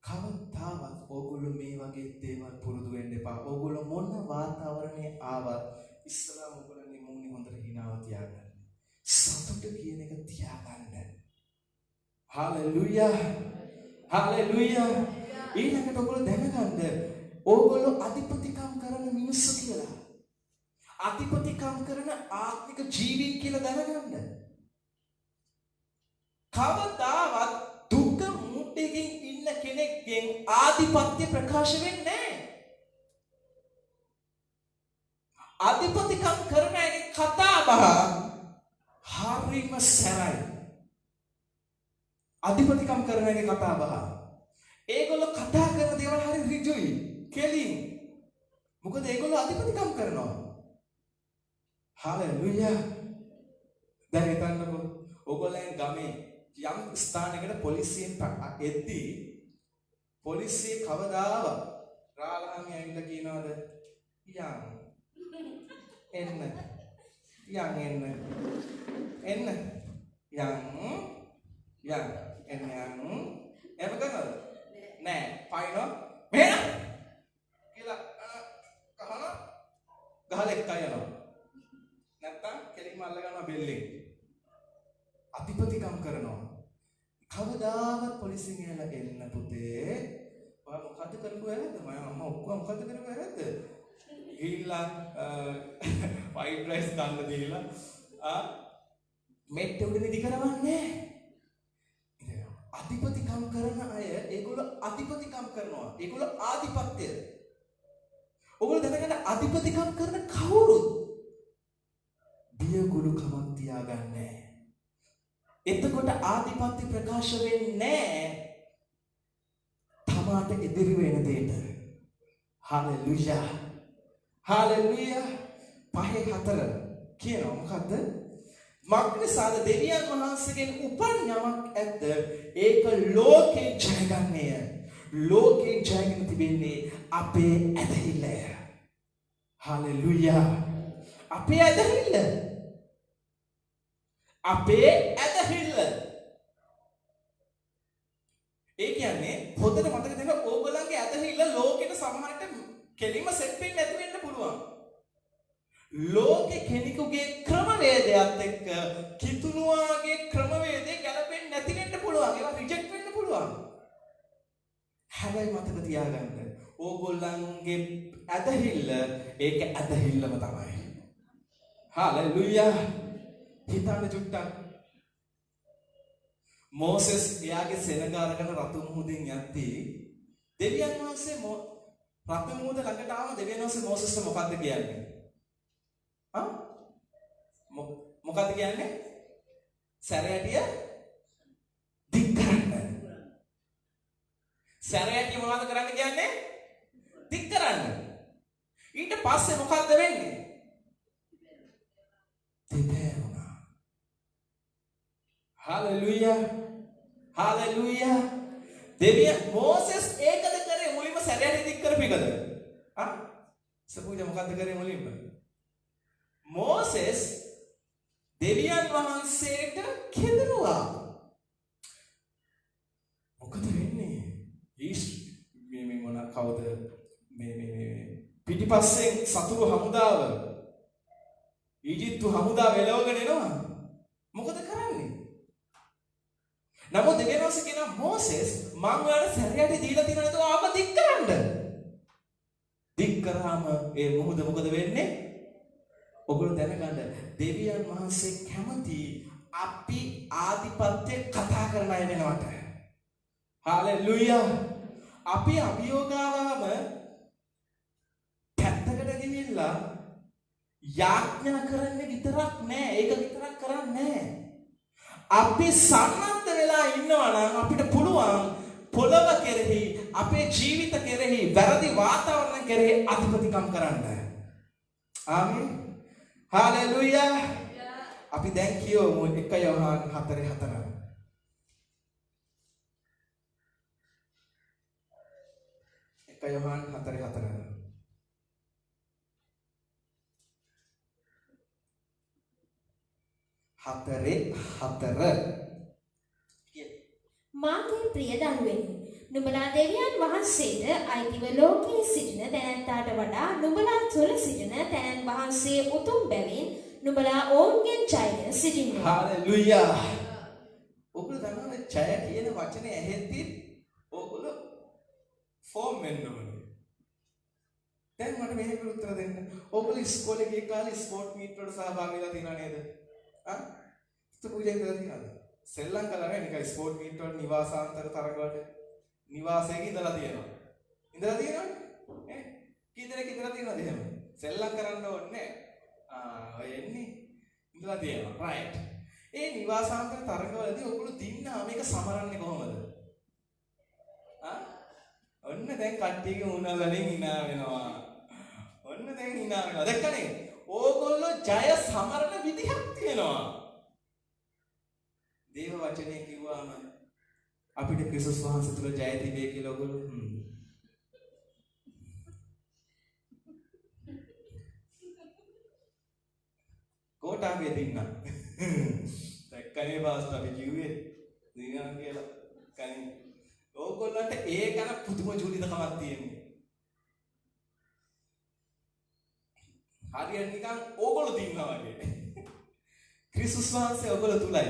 කවදාවත් ඕගොල්ලෝ මේ වගේ දේවල් පුරුදු වෙන්න එපා. ඕගොල්ලෝ මොන වාතාවරණයේ ආවත් ඉස්සලා ඕගොල්ලන්ගේ මුන්නේ හොඳට හිනාව තියාගන්න. සතුට කියන එක තියාගන්න. හalleluya. හalleluya. ඊළඟට ඕගොල්ලෝ දැනගන්න ඕගොල්ලෝ අධිපතිකම් කරන මිනිස්සු කියලා. අධිපතිකම් කරන ආත්මික ජීවීන් කියලා දැනගන්න. කවදාවත් දුක මුට්ටකින් ඉන්න කෙනෙක්ගෙන් ආධිපත්‍ය ප්‍රකාශ වෙන්නේ නැහැ. අධිපතිකම් කරන අයගේ කතා බහ හරිම සරයි. අධිපතිකම් කරන අයගේ කතා බහ ඒගොල්ලෝ කතා කරන දේවල් හරි ඍජුයි, කෙලින්. මොකද ඒගොල්ලෝ අධිපතිකම් කරනවා. හalleluya. දැන් හිතන්නකෝ ඕගොල්ලන් ගමේ යම් ස්ථානයකට පොලිසියෙන් එද්දී පොලිසිය කවදාවත් රාලහාමි ඇවිල්ලා කියනවාද යන් එන්න එහෙම කරනවද? නෑ පයින්නවා මෙහෙම කියලා කහනවා ගහලා එක්කයි යනවා. නැත්තම් කෙලින්ම අල්ල ගන්නවා බෙල්ලෙන්. අධිපතිකම් කරනවා. කවදාවත් පොලිසියෙන් එන්න පුතේ ඔයා මොකද කරපු වැරද්ද? මම අම්මා ඔක්කොම මොකද කරපු වැරද්ද? ගිහිල්ලා වයිට් රයිස් ගන්න දීලා මෙට්ට උඩ නිදි කරවන්නේ. අධිපතිකම් කරන අය ඒගොල්ලෝ අධිපතිකම් කරනවා. ඒගොල්ලෝ ආධිපත්‍ය. ඔයගොල්ලෝ දැනගන්න අධිපතිකම් කරන කවුරුත් බියගුළු කමක් තියාගන්නේ. එතකොට ආධිපත්‍ය ප්‍රකාශ වෙන්නේ නැහැ. තමාට ඉදිරි වෙන දෙයට. හalleluya. හalleluya. 5:4 කියනවා මොකද්ද? මක්නිසාද දෙවියන් වහන්සේගෙන් උපන් යමක් ඇද්ද ඒක ලෝකේ ජයගන්නේය. ලෝකේ ජයගෙන තිබෙන්නේ අපේ ඇදහිල්ලය. හalleluya. අපේ ඇදහිල්ල. අපේ ඇදහිල්ල. ඒ කියන්නේ හොඳට මතක තියාගන්න ඕගොල්ලන්ගේ ඇදහිල්ල ලෝකෙට සමහරට කෙලින්ම සෙට් වෙන්න නැති වෙන්න පුළුවන්. ලෝකෙ කෙනෙකුගේ ක්‍රමවේදයත් එක්ක කිතුණුවාගේ ක්‍රමවේදේ ගැලපෙන්නේ නැති වෙන්න පුළුවන්. ඒවා රිජෙක්ට් වෙන්න පුළුවන්. හැබැයි මතක තියාගන්න. ඕගොල්ලන්ගේ ඇදහිල්ල ඒක ඇදහිල්ලම තමයි. හාලෙලූයා. හිතන්න චුට්ටක්. මෝසෙස් එයාගේ සෙනග අරගෙන රතු මුහුදින් යද්දී දෙවියන් වහන්සේ රතු මුහුද ළඟට ආව දෙවියන් වහන්සේ මෝසෙස්ට මොකද්ද කියන්නේ? මොකද්ද කියන්නේ? සැරයටිය දික් කරන්න. සැරයටිය මොනවද කරන්න කියන්නේ? දික් කරන්න. ඊට පස්සේ මොකද්ද වෙන්නේ? දෙපැරුණා. හalleluya. හalleluya. දෙවියන් මෝසෙස් ඒකද කරේ මුලින්ම සැරයටිය දික් කරපිකද? සපුජා මොකද්ද කරේ මුලින්ම? මෝසෙස් දෙවියන් වහන්සේට කෙදරුවා. මොකද වෙන්නේ? මේ මොන කවුද මේ පිටිපස්සෙන් සතුරු හමුදාව ඊජිප්තු හමුදාව එලවගෙන එනවා. මොකද කරන්නේ? නමුත් දෙවියන් වහන්සේ කියන මෝසෙස් මම ඔයාලට සැරයට දීලා තියෙන නේද ආව දික් කරන්න. දික් කරාම ඒ මොහොත මොකද වෙන්නේ? ඔගොල්ලෝ දැනගන්න දෙවියන් වහන්සේ කැමති අපි ආධිපත්‍ය කතා කරන අය වෙනවට. හalleluya. අපි අභියෝගාවම පැත්තකට ගෙනියලා යාඥා කරන්නේ විතරක් නෑ. ඒක විතරක් කරන්නේ නෑ. අපි සම්මත වෙලා ඉන්නවා නම් අපිට පුළුවන් පොළව කෙරෙහි අපේ ජීවිත කෙරෙහි වැරදි වාතාවරණ කෙරෙහි අධිපතිකම් කරන්න. ආමේන්. හalleluya. අපි දැන් කියමු 1 යෝහන් 4:4. 1 යෝහන් 4:4. මාගේ ප්‍රිය දරුවෙනි, නුඹලා දෙවියන් වහන්සේට අයිතිව ලෝකයේ සිටින තැනැත්තාට වඩා නුඹලා තුළ සිටින තැනැත් වහන්සේ උතුම් බැවින් නුඹලා ඔවුන්ගෙන් ජයගෙන සිටින්න. හalleluya. ඔගොල්ලෝ දන්නවද ජය කියන වචනේ ඇහෙද්දි ඔගොල්ලෝ ෆෝම් වෙන්න ඕනේ. දැන් මට මේකට උත්තර දෙන්න. ඔගොල්ලෝ ඉස්කෝලේ ගිය කාලේ ස්පෝර්ට් මීට් වලට සහභාගී වෙලා තියෙනව නේද? පුජා කරලා තියෙනවද? සෙල්ලම් කළා නේද? නිකන් ස්පෝර්ට් මීට් වල නිවාසාන්තර තරග වල නිවාසයක ඉඳලා තියෙනවා. ඉඳලා තියෙනවනේ. කී දෙනෙක් ඉඳලා තියෙනවද එහෙම? සෙල්ලම් කරන්න ඕනේ. ඔය එන්නේ ඉඳලා තියෙනවා. රයිට්. ඒ නිවාසාන්තර තරගවලදී ඔයගොල්ලෝ දින්නා මේක සමරන්නේ කොහොමද? ඔන්න දැන් කට්ටියගේ මුණ වලින් hina වෙනවා. ඔන්න දැන් hina වෙනවා. දැක්කනේ? ඕගොල්ලෝ ජය සමරන විදිහක් තියෙනවා. දේව වචනේ කිව්වම අපිට ක්‍රිස්තුස් වහන්සේ තුල ජය තිබේ කියලා ඔයගොල්ලෝ කොටාවේ දින්නා. දැක්කනේ පාස්ටර් අපි කිව්වේ දිනනවා කියලා. කලින් ඕගොල්ලන්ට ඒ ගැන පුදුම ජූලිතකමක් තියෙනවා. හරියට නිකන් ඕගොල්ලෝ දින්නවා වගේ. ක්‍රිස්තුස් වහන්සේ ඔයගොල්ලෝ තුලයි.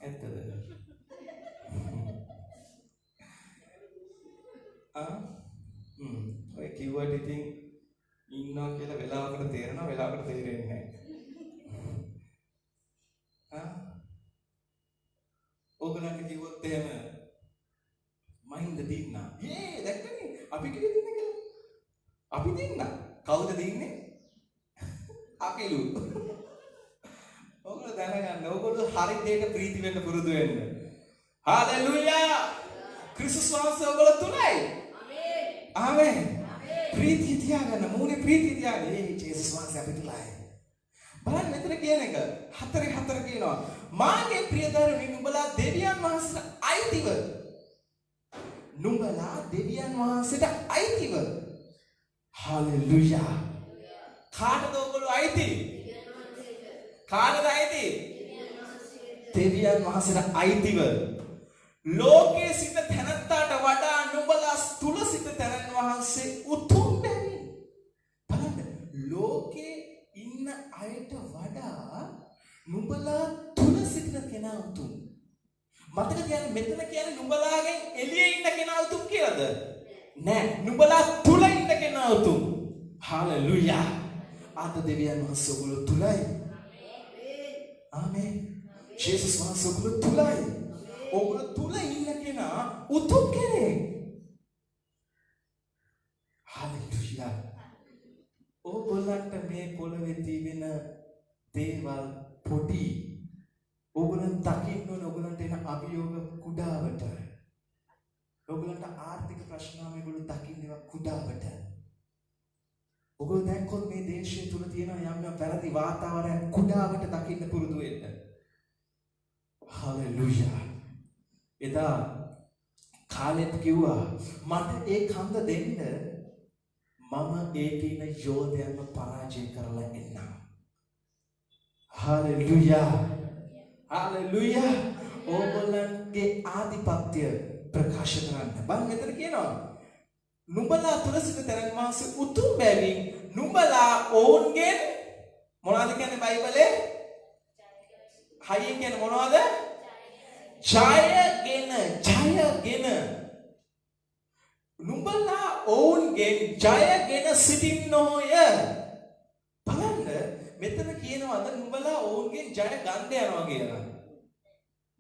ඇත්තද? ඔය කිව්වට ඉතින් ඉන්නවා කියලා වෙලාවකට තේරෙනවා වෙලාවකට තේරෙන්නේ නැහැ. ඕගොල්ලන්ට කිව්වොත් එහෙම මහින්ද දින්නා. දැක්කනේ අපි කිව්වේ දින්න කියලා. අපි දින්නා. කවුද දින්නේ? අපිලු. ඔයගොල්ලෝ දැනගන්න ඔයගොල්ලෝ හරි දෙයක ප්‍රීති වෙන්න පුරුදු වෙන්න. හalleluya. ක්‍රිස්තුස් වහන්සේ ඔයගොල්ලෝ තුලයි. ආමේන්. ප්‍රීතිය තියාගන්න මූණේ ප්‍රීතිය තියාගන්න. ජේසුස් වහන්සේ අපි තුලයි. බලන්න මෙතන කියන එක 4:4 කියනවා. මාගේ ප්‍රිය දරුවනි නුඹලා දෙවියන් වහන්සේට අයිතිව. නුඹලා දෙවියන් වහන්සේට අයිතිව. හalleluya. කාටද ඔයගොල්ලෝ අයිති? කාටද අයිති? දෙවියන් වහන්සේට අයිතිව. ලෝකයේ සිට තැනැත්තාට වඩා නුඹලා තුල සිට තැනැත් වහන්සේ උතුම් බැවින්. බලන්න ලෝකේ ඉන්න අයට වඩා නුඹලා තුල සිටින කෙනා උතුම්. මතක තියාගන්න මෙතන කියන්නේ නුඹලාගෙන් එළියේ ඉන්න කෙනා උතුම් කියලාද? නෑ. නුඹලා තුල ඉන්න කෙනා උතුම්. හalleluya. අද දෙවියන් වහන්සේ ඔයගොල්ලෝ තුලයි. ආමේන්. ජේසුස් වහන්සේ ඔයගොල්ලෝ තුලයි. ඔයගොල්ලෝ තුල ඉන්න කෙනා උතුම් කෙනෙක්. හalleluya. ඔයගොල්ලන්ට මේ පොළවේ තියෙන දේවල් පොඩි. ඔයගොල්ලන් දකින්න ඕන ඔයගොල්ලන්ට එන අභියෝග කුඩාවට. ඔයගොල්ලන්ට ආර්ථික ප්‍රශ්න මේගොල්ලෝ දකින්නවා කුඩාවට. ඔයගොල්ලෝ දැක්කොත් මේ දේශය තුල තියෙන යම් වැරදි වාතාවරණයක් කුඩාවට දකින්න පුරුදු වෙන්න. හalleluya. එදා කාලෙත් කිව්වා මට ඒ කන්ද දෙන්න මම ඒකේ ඉන්න යෝධයන්ව පරාජය කරලා එන්නම්. හalleluya. හalleluya. ඕගොල්ලන්ගේ ආධිපත්‍ය ප්‍රකාශ කරන්න. බලන්න මෙතන කියනවා නුඹලා තුල සිට තරන් මාස උතුම් බැවින් නුඹලා ඕන්ගෙන් මොනවද කියන්නේ බයිබලේ? හයියෙන් කියන්නේ මොනවද? ජයගෙන නුඹලා ඕන්ගෙන් ජයගෙන සිටින්නෝය. බලන්න මෙතන කියනවාද නුඹලා ඕන්ගෙන් ජය ගන්න යනවා කියලා.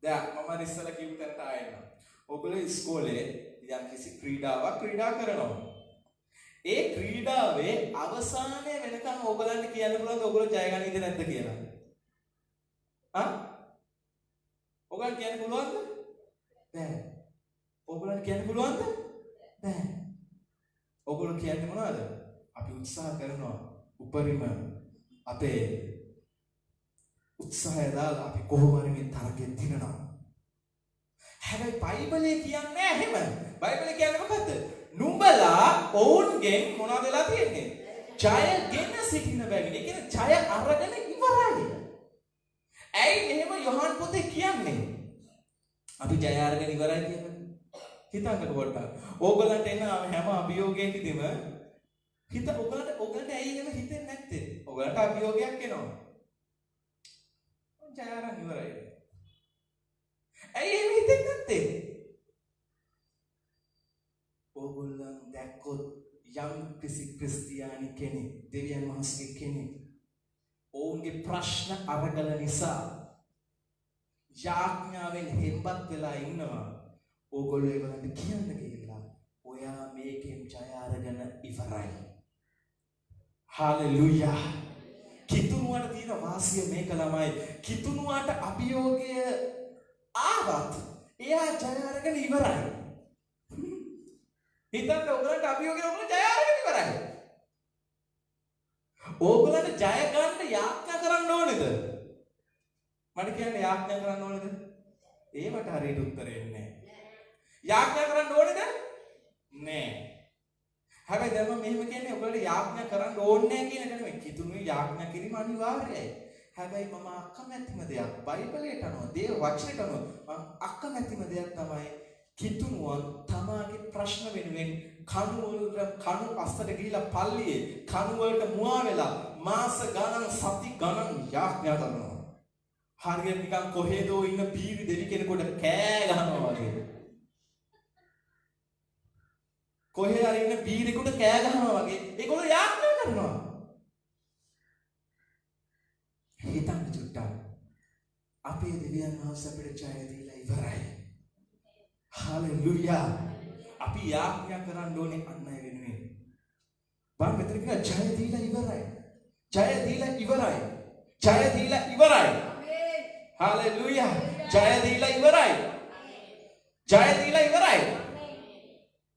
දැන් මම ඉස්සලා කිව්ව තැනට ආයෙන්න. ඔයගොල්ලෝ ඉස්කෝලේ යම් කිසි ක්‍රීඩාවක් ක්‍රීඩා කරනවා. ඒ ක්‍රීඩාවේ අවසානයේ වෙනකන් ඔයගලන්ට කියන්න පුළුවන් ඔයගොල්ලෝ ජය ගන්නේද නැද්ද කියලා. ඔයගලන්ට කියන්න පුළුවන්ද? බෑ. ඔයගලන්ට කියන්න පුළුවන්ද? බෑ. ඔයගොල්ලෝ කියන්නේ මොනවද? අපි උත්සාහ කරනවා උපරිම අපේ උත්සාහය දාලා අපි කොහොම හරි මේ තරගෙන් දිනනවා. හැබැයි බයිබලයේ කියන්නේ එහෙම. බයිබලයේ කියන්නේ මොකද්ද? නුඹලා ඔවුන්ගෙන් මොනවද වෙලා තියෙන්නේ? ජයගෙන සිටින බැවින්. ඒ කියන්නේ ජය අරගෙන ඉවරයි. ඇයි එහෙම යොහන් පොතේ කියන්නේ? අපි ජය අරගෙන ඉවරයි කියන්නේ. හිතන්නකො පොඩ්ඩක්. ඕගලන්ට එන හැම අභියෝගයකදීම ඔයගලන්ට ඇයි එහෙම හිතෙන්නේ නැත්තේ? ඔයගලන්ට අභියෝගයක් එනවා. ජය අරන් ඉවරයි. ඇයි එහෙම හිතෙන්නේ නැත්තේ? ඕගොල්ලන් දැක්කොත් යම් කිසි ක්‍රිස්තියානි කෙනෙක් දෙවියන් වහන්සේගේ කෙනෙක් ඔවුන්ගේ ප්‍රශ්න අරගල නිසා යාඥාවෙන් හෙම්බත් වෙලා ඉන්නවා. ඕගොල්ලෝ ඒගොල්ලන්ට කියන්න කියලා ඔයා මේකෙන් ජය අරගෙන ඉවරයි. හalleluya. කිතුණුවට තියෙන වාසිය මේක ළමයි. කිතුණුවට අභියෝගය ආවත් එයා ජය අරගෙන ඉවරයි. හිතන්න ඔයගලන්ට අභියෝගය ඔයගලන්ට ජය අරගෙන ඉවරයි. ඕගලන්ට ජය ගන්න යාඥා කරන්න ඕනේද? මට කියන්නේ යාඥා කරන්න ඕනේද? ඒවට හරියට උත්තරේ නැහැ. යාඥා කරන්න ඕනේද? නෑ. හැබැයි දැන් මම මෙහෙම කියන්නේ ඔයගලට යාඥා කරන්න ඕනේ නැහැ කියන එක නෙමෙයි. කිතුණුවේ යාඥා කිරීම අනිවාර්යයි. හැබැයි මම අකමැතිම දෙයක් බයිබලයට අනුව දේව වචනයට අනුව මම අකමැතිම දෙයක් තමයි කිතුණුවන් තමාගේ ප්‍රශ්න වෙනුවෙන් කණු අස්සට ගිහිලා පල්ලියේ කණු වලට මුවා වෙලා මාස ගණන් සති ගණන් යාඥා කරනවා. හරියට නිකන් කොහෙදෝ ඉන්න පීරි දෙවි කෙනෙකුට කෑ ගහනවා වගේ. කොහේ හරි ඉන්න පීරියෙකුට කෑ ගහනවා වගේ ඒගොල්ලෝ යාඥා කරනවා. හිතන්න චුට්ටක් අපේ දෙවියන් වහන්සේ අපිට ජය දීලා ඉවරයි. හalleluya. අපි යාඥා කරන්න ඕනේ අන් අය වෙනුවෙන්. බලන්න මෙතන කියනවා ජය දීලා ඉවරයි. ජය දීලා ඉවරයි. ජය දීලා ඉවරයි. හalleluya. ජය දීලා ඉවරයි. ජය දීලා ඉවරයි.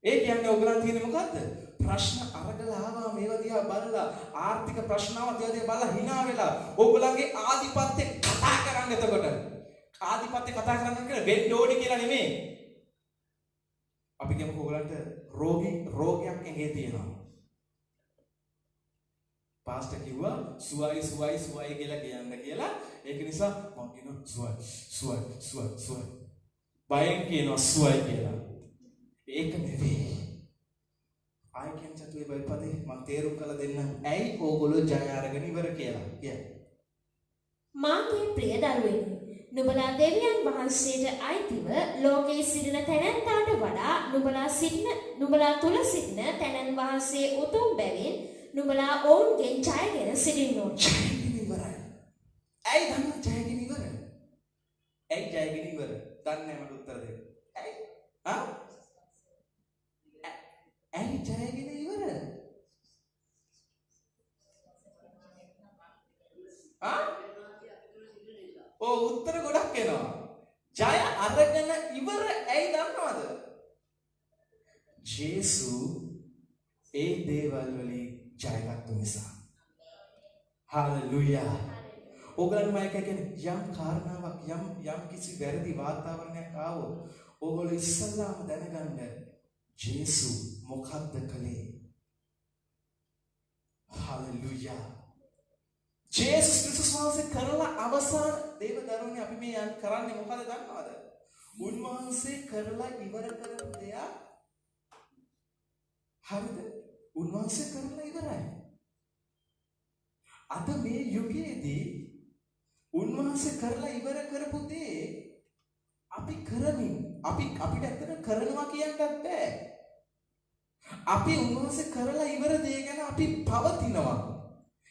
ඒ කියන්නේ ඔයගලන් තියෙන්නේ මොකද්ද? ප්‍රශ්න අරගලා ආවා මේවා දිහා බලලා ආර්ථික ප්‍රශ්නාව දිහා බලලා hina වෙලා ඔයගලන්ගේ ආධිපත්‍ය කතා කරන්න. එතකොට ආධිපත්‍ය කතා කරන්න කියලා වෙන්න ඕනේ කියලා නෙමෙයි. අපි කියමු ඔයගලන්ට රෝගයක් ඇඟේ තියෙනවා. පාස්ටර් කිව්වා සුවයි කියලා කියන්න කියලා. ඒක නිසා මම කියනවා සුවයි. බයෙන් කියනවා සුවයි කියලා. ඒක නෙවෙයි. I can චතුවේ බයිපදේ මම තේරුම් කරලා දෙන්නම්. ඇයි ඕගොල්ලෝ ජය අරගෙන ඉවර කියලා. මාගේ ප්‍රිය දරුවෙනි, නුඹලා දෙවියන් වහන්සේට අයිතිව ලෝකයේ සිටින තැනැත්තාට වඩා නුඹලා තුල සිටින තැනැන් වහන්සේ උතුම් බැවින් නුඹලා ඔවුන්ගෙන් ජයගෙන සිටින්නෝ. ජයගෙන ඉවරයි. ඇයි දන්නවද ජයගෙන ඉවර? ඇයි ජයගෙන ඉවර? දන්නේ නැහැ මට උත්තර දෙන්න. ඇයි? ඇයි ජයගෙන ඉවර? උත්තර ගොඩක් එනවා. ජය අරගෙන ඉවර ඇයි දන්නවද? ජේසු ඒ දේවල් වලින් ජයගත්තු නිසා. හalleluya. ඕගලන්ට මම කියන්නේ යම් කාරණාවක් යම් කිසි වැරදි වාතාවරණයක් ආවොත් ඕගොල්ලෝ ඉස්සල්ලාම දැනගන්න ජේසු මොකක්ද කළේ? හalleluya. ජේසුස් ක්‍රිස්තුස් වහන්සේ කරලා අවසාන දේව දරුවනේ අපි මේ කරන්නේ මොකද දන්නවද? උන්වහන්සේ කරලා ඉවර කරපු දෙයක් හරිද? උන්වහන්සේ කරලා ඉවරයි. අද මේ යුගයේදී උන්වහන්සේ කරලා ඉවර කරපු දේ අපි කරමින් අපිට ඇත්තට කරනවා කියන්නත් බෑ. අපි උන්වහන්සේ කරලා ඉවර දේ ගැන අපි පවතිනවා.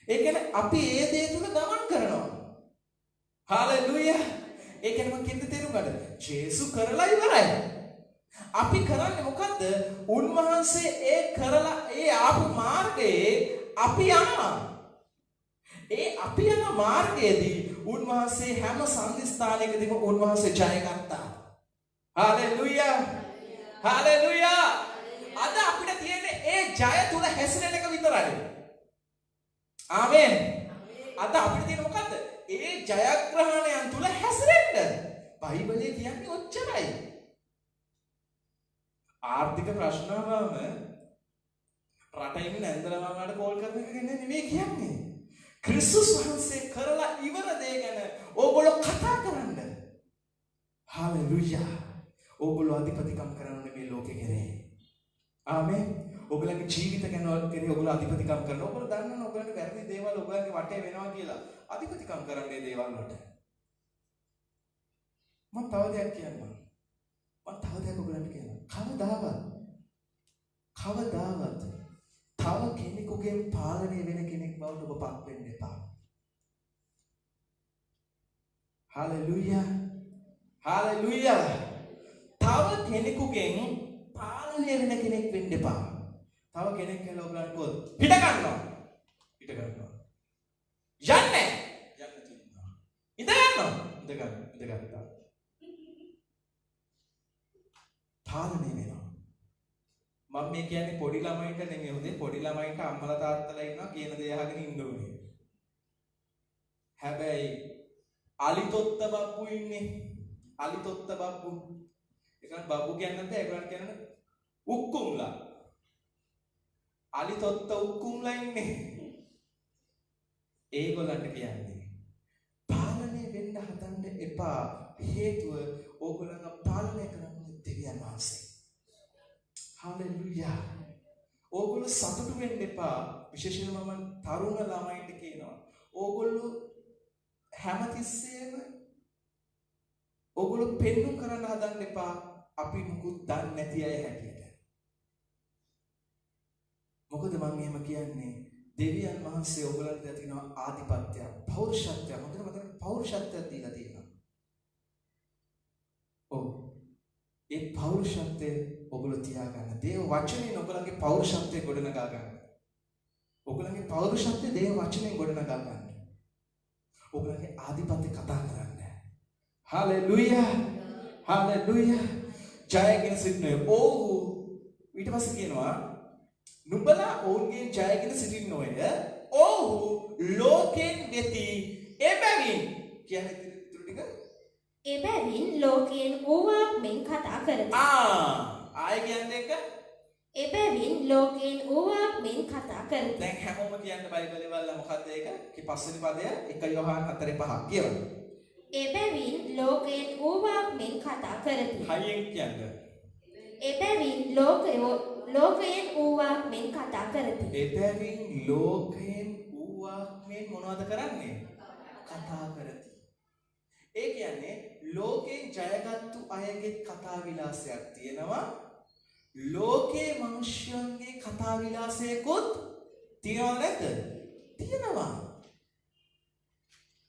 ඒ කියන්නේ අපි ඒ දේ තුල ගමන් කරනවා. හalleluya. ඒ කියන්නේ මම කිව්ද තේරුම් ගන්නද? ජේසු කරලා ඉවරයි. අපි කරන්නේ මොකද්ද? උන්වහන්සේ ඒ කරලා ඒ ආපු මාර්ගයේ අපි යනවා. ඒ අපි යන මාර්ගයේදී උන්වහන්සේ හැම සංස්ථානයකදීම උන්වහන්සේ ජය ගත්තා. හalleluya. හalleluya. අද අපිට තියෙන්නේ ඒ ජය තුල හැසිරෙන එක විතරයි. ආමෙන්. අද අපිට තියෙන මොකද්ද? ඒ ජයග්‍රහණයන් තුල හැසිරෙන්න. බයිබලයේ කියන්නේ ඔච්චරයි. ආර්ථික ප්‍රශ්න ආවම රටින් නැන්දලවන්ට කෝල් කරන එක ගැන නෙමෙයි කියන්නේ. ක්‍රිස්තුස් වහන්සේ කරලා ඉවර දේ ගැන ඕගොල්ලෝ කතා කරන්න. හalleluya. ඕගොල්ලෝ අධිපතිකම් කරන්න මේ ලෝකෙ කෙරේ. ආමෙන්. ඔයගලගේ ජීවිත ගැන ඔයගොල්ලෝ අධිපතිකම් කරනවා. ඔයගොල්ලෝ දන්නවනේ ඔයගලගේ වැරදි දේවල් ඔයගලගේ වටේ වෙනවා කියලා. අධිපතිකම් කරන්නේ දේවල් වලට. මම තව දෙයක් කියන්නම්. ඔයගලන්ට කියනවා. කවදාවත් තව කෙනෙකුගෙන් පාලනය වෙන කෙනෙක් බවට ඔබ පත් වෙන්න එපා. හalleluya. හalleluya. තව කෙනෙකුගෙන් පාලනය වෙන කෙනෙක් වෙන්න එපා. තව කෙනෙක් කියලා ඔයගලන්ට කොහොමද? හිට ගන්නවා. යන්නේ. තියෙනවා. ඉඳ ගන්නවා. පාලනය වෙනවා. මම මේ කියන්නේ පොඩි ළමයින්ට නෙමෙයි හොඳේ. පොඩි ළමයින්ට අම්මලා තාත්තලා ඉන්නවා කියන දේ අහගෙන ඉන්න ඕනේ. හැබැයි අලිතොත්ත බබ්බු ඉන්නේ. අලිතොත්ත බබ්බු. ඒකන බබ්බු කියන්නේ නැත්නම් ඒගොල්ලන් කියන්නේ උක්කුම්ලා. අලිතොත්ත උක්කුම්ලා ඉන්නේ. ඒගොල්ලන්ට කියන්නේ පාලනය වෙන්න හදන්න එපා. හේතුව ඕගොල්ලන්ව පාලනය කරන්නේ දෙවියන් වහන්සේ. හalleluya. ඕගොල්ලෝ සතුටු වෙන්න එපා. විශේෂයෙන්ම මම තරුණ ළමයින්ට කියනවා. ඕගොල්ලෝ හැමතිස්සෙම ඕගොල්ලෝ පෙන්නුම් කරන්න හදන්න එපා. අපි මුකුත් දන්නේ නැති අය හැටියට. මොකද මම එහෙම කියන්නේ දෙවියන් වහන්සේ ඕගොල්ලන්ට දෙනවා ආධිපත්‍ය, පෞරුෂත්වය. හොඳට මතක පෞරුෂත්වයක් දීලා තියෙනවා. ඔව්. ඒ පෞරුෂත්වය ඔගොල්ලෝ තියාගන්න. දේව වචනේ ඔයගොල්ලන්ගේ පෞරුෂත්වය ගොඩනගා ගන්න. ඔයගොල්ලන්ගේ පෞරුෂත්වය දේව වචනේ ගොඩනගා ගන්න. ඔයගොල්ලන්ගේ ආධිපත්‍ය කතා කරන්න. හalleluya. හalleluya. ජයගෙන සිටින්නේ. ඔව්. ඊට පස්සේ කියනවා නුඹලා ඔවුන්ගෙන් ජයගෙන සිටින්න ඕය. ඔව් ලෝකෙන් වෙති. එබැවින් කියන්නේ තුරු ටික. එබැවින් ලෝකයෙන් ඌවක් මෙන් කතා කරති. ආයෙ කියන්නේ එක. එබැවින් ලෝකයෙන් ඌවක් මෙන් කතා කරති. දැන් හැමෝම කියන්න බයිබලේ වල මොකක්ද ඒක? කි පස්වෙනි පදය 1 යෝහන් 4:5 කියවන්න. එබැවින් ලෝකයෙන් ඌවක් මෙන් කතා කරති. හයියෙන් කියන්න. එබැවින් ලෝකයෙන් ඌවක් මෙන් කතා කරති. එබැවින් ලෝකයෙන් ඌවක් මෙන් මොනවද කරන්නේ? කතා කරති. ඒ කියන්නේ ලෝකේ ජයගත්තු අයගේ කතා විලාසයක් තියෙනවා. ලෝකේ මිනිස්යන්ගේ කතා විලාසයකොත් තියෙනවද නැද්ද? තියෙනවා.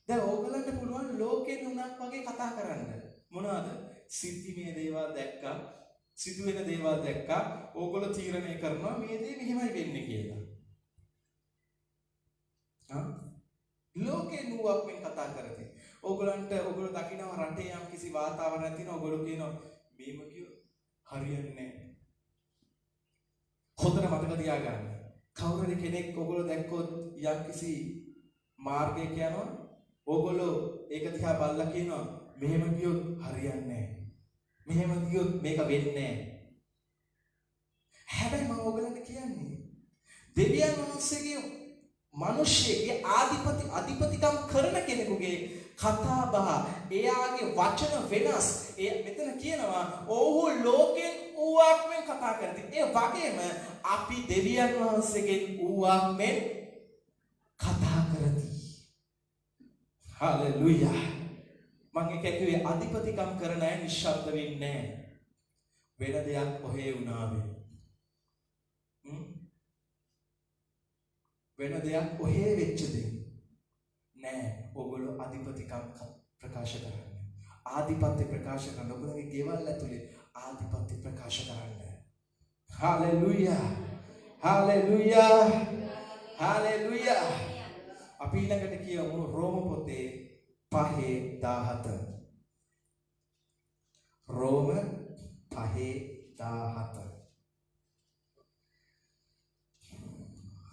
දැන් ඕගලන්ට පුළුවන් ලෝකේ නුණක් වගේ කතා කරන්න. මොනවද? සිද්ධිමේ දේවල් දැක්කා, සිදුවෙන දේවල් දැක්කා, ඕගොල්ලෝ තීරණය කරනවා මේ දේ මෙහෙමයි වෙන්නේ කියලා. ලෝකේ නුවක් මෙන් කතා කරති. ඕගොල්ලෝ දකිනවා රටේ යම් කිසි වාතාවරණයක් තියෙනවා. ඕගොල්ලෝ කියනවා මේම කියෝ හරියන්නේ නැහැ. හොඳට මතක තියාගන්න. කවුරුහරි කෙනෙක් ඕගොල්ලෝ දැක්කොත් යම් කිසි මාර්ගයක යනවා. ඕගොල්ලෝ ඒක දිහා බලලා කියනවා මෙහෙම කියොත් හරියන්නේ නැහැ. මෙහෙම කියොත් මේක වෙන්නේ නැහැ. හැබැයි මම ඕගොල්ලන්ට කියන්නේ දෙවියන් වහන්සේගේ මිනිස්සෙගේ අධිපතිකම් කරන කෙනෙකුගේ කතා බහ එයාගේ වචන වෙනස්. මෙතන කියනවා ඔහු ලෝකෙන් ඌවක් මෙන් කතා කරති. ඒ වගේම අපි දෙවියන් වහන්සේගෙන් ඌවක් මෙන් කතා කරති. හලෙලුයා. මම කිව්වේ අධිපතිකම් කරන අය නිශ්ශබ්ද වෙන්නේ නැහැ. වෙන දෙයක් ඔහේ වුණාවේ. වෙන දෙයක් ඔහේ වෙච්ච දෙයක් නෑ. ඔයගොල්ලෝ අධිපතිකම් ප්‍රකාශ කරන්න. ආධිපත්‍ය ප්‍රකාශ කරන්න. ඔයගොල්ලෝගේ ගෙවල් ඇතුලේ ආධිපත්‍ය ප්‍රකාශ කරන්න. හalleluya. හalleluya. හalleluya. අපි ඊළඟට කියමු රෝම පොතේ 5:17. රෝම 5:17.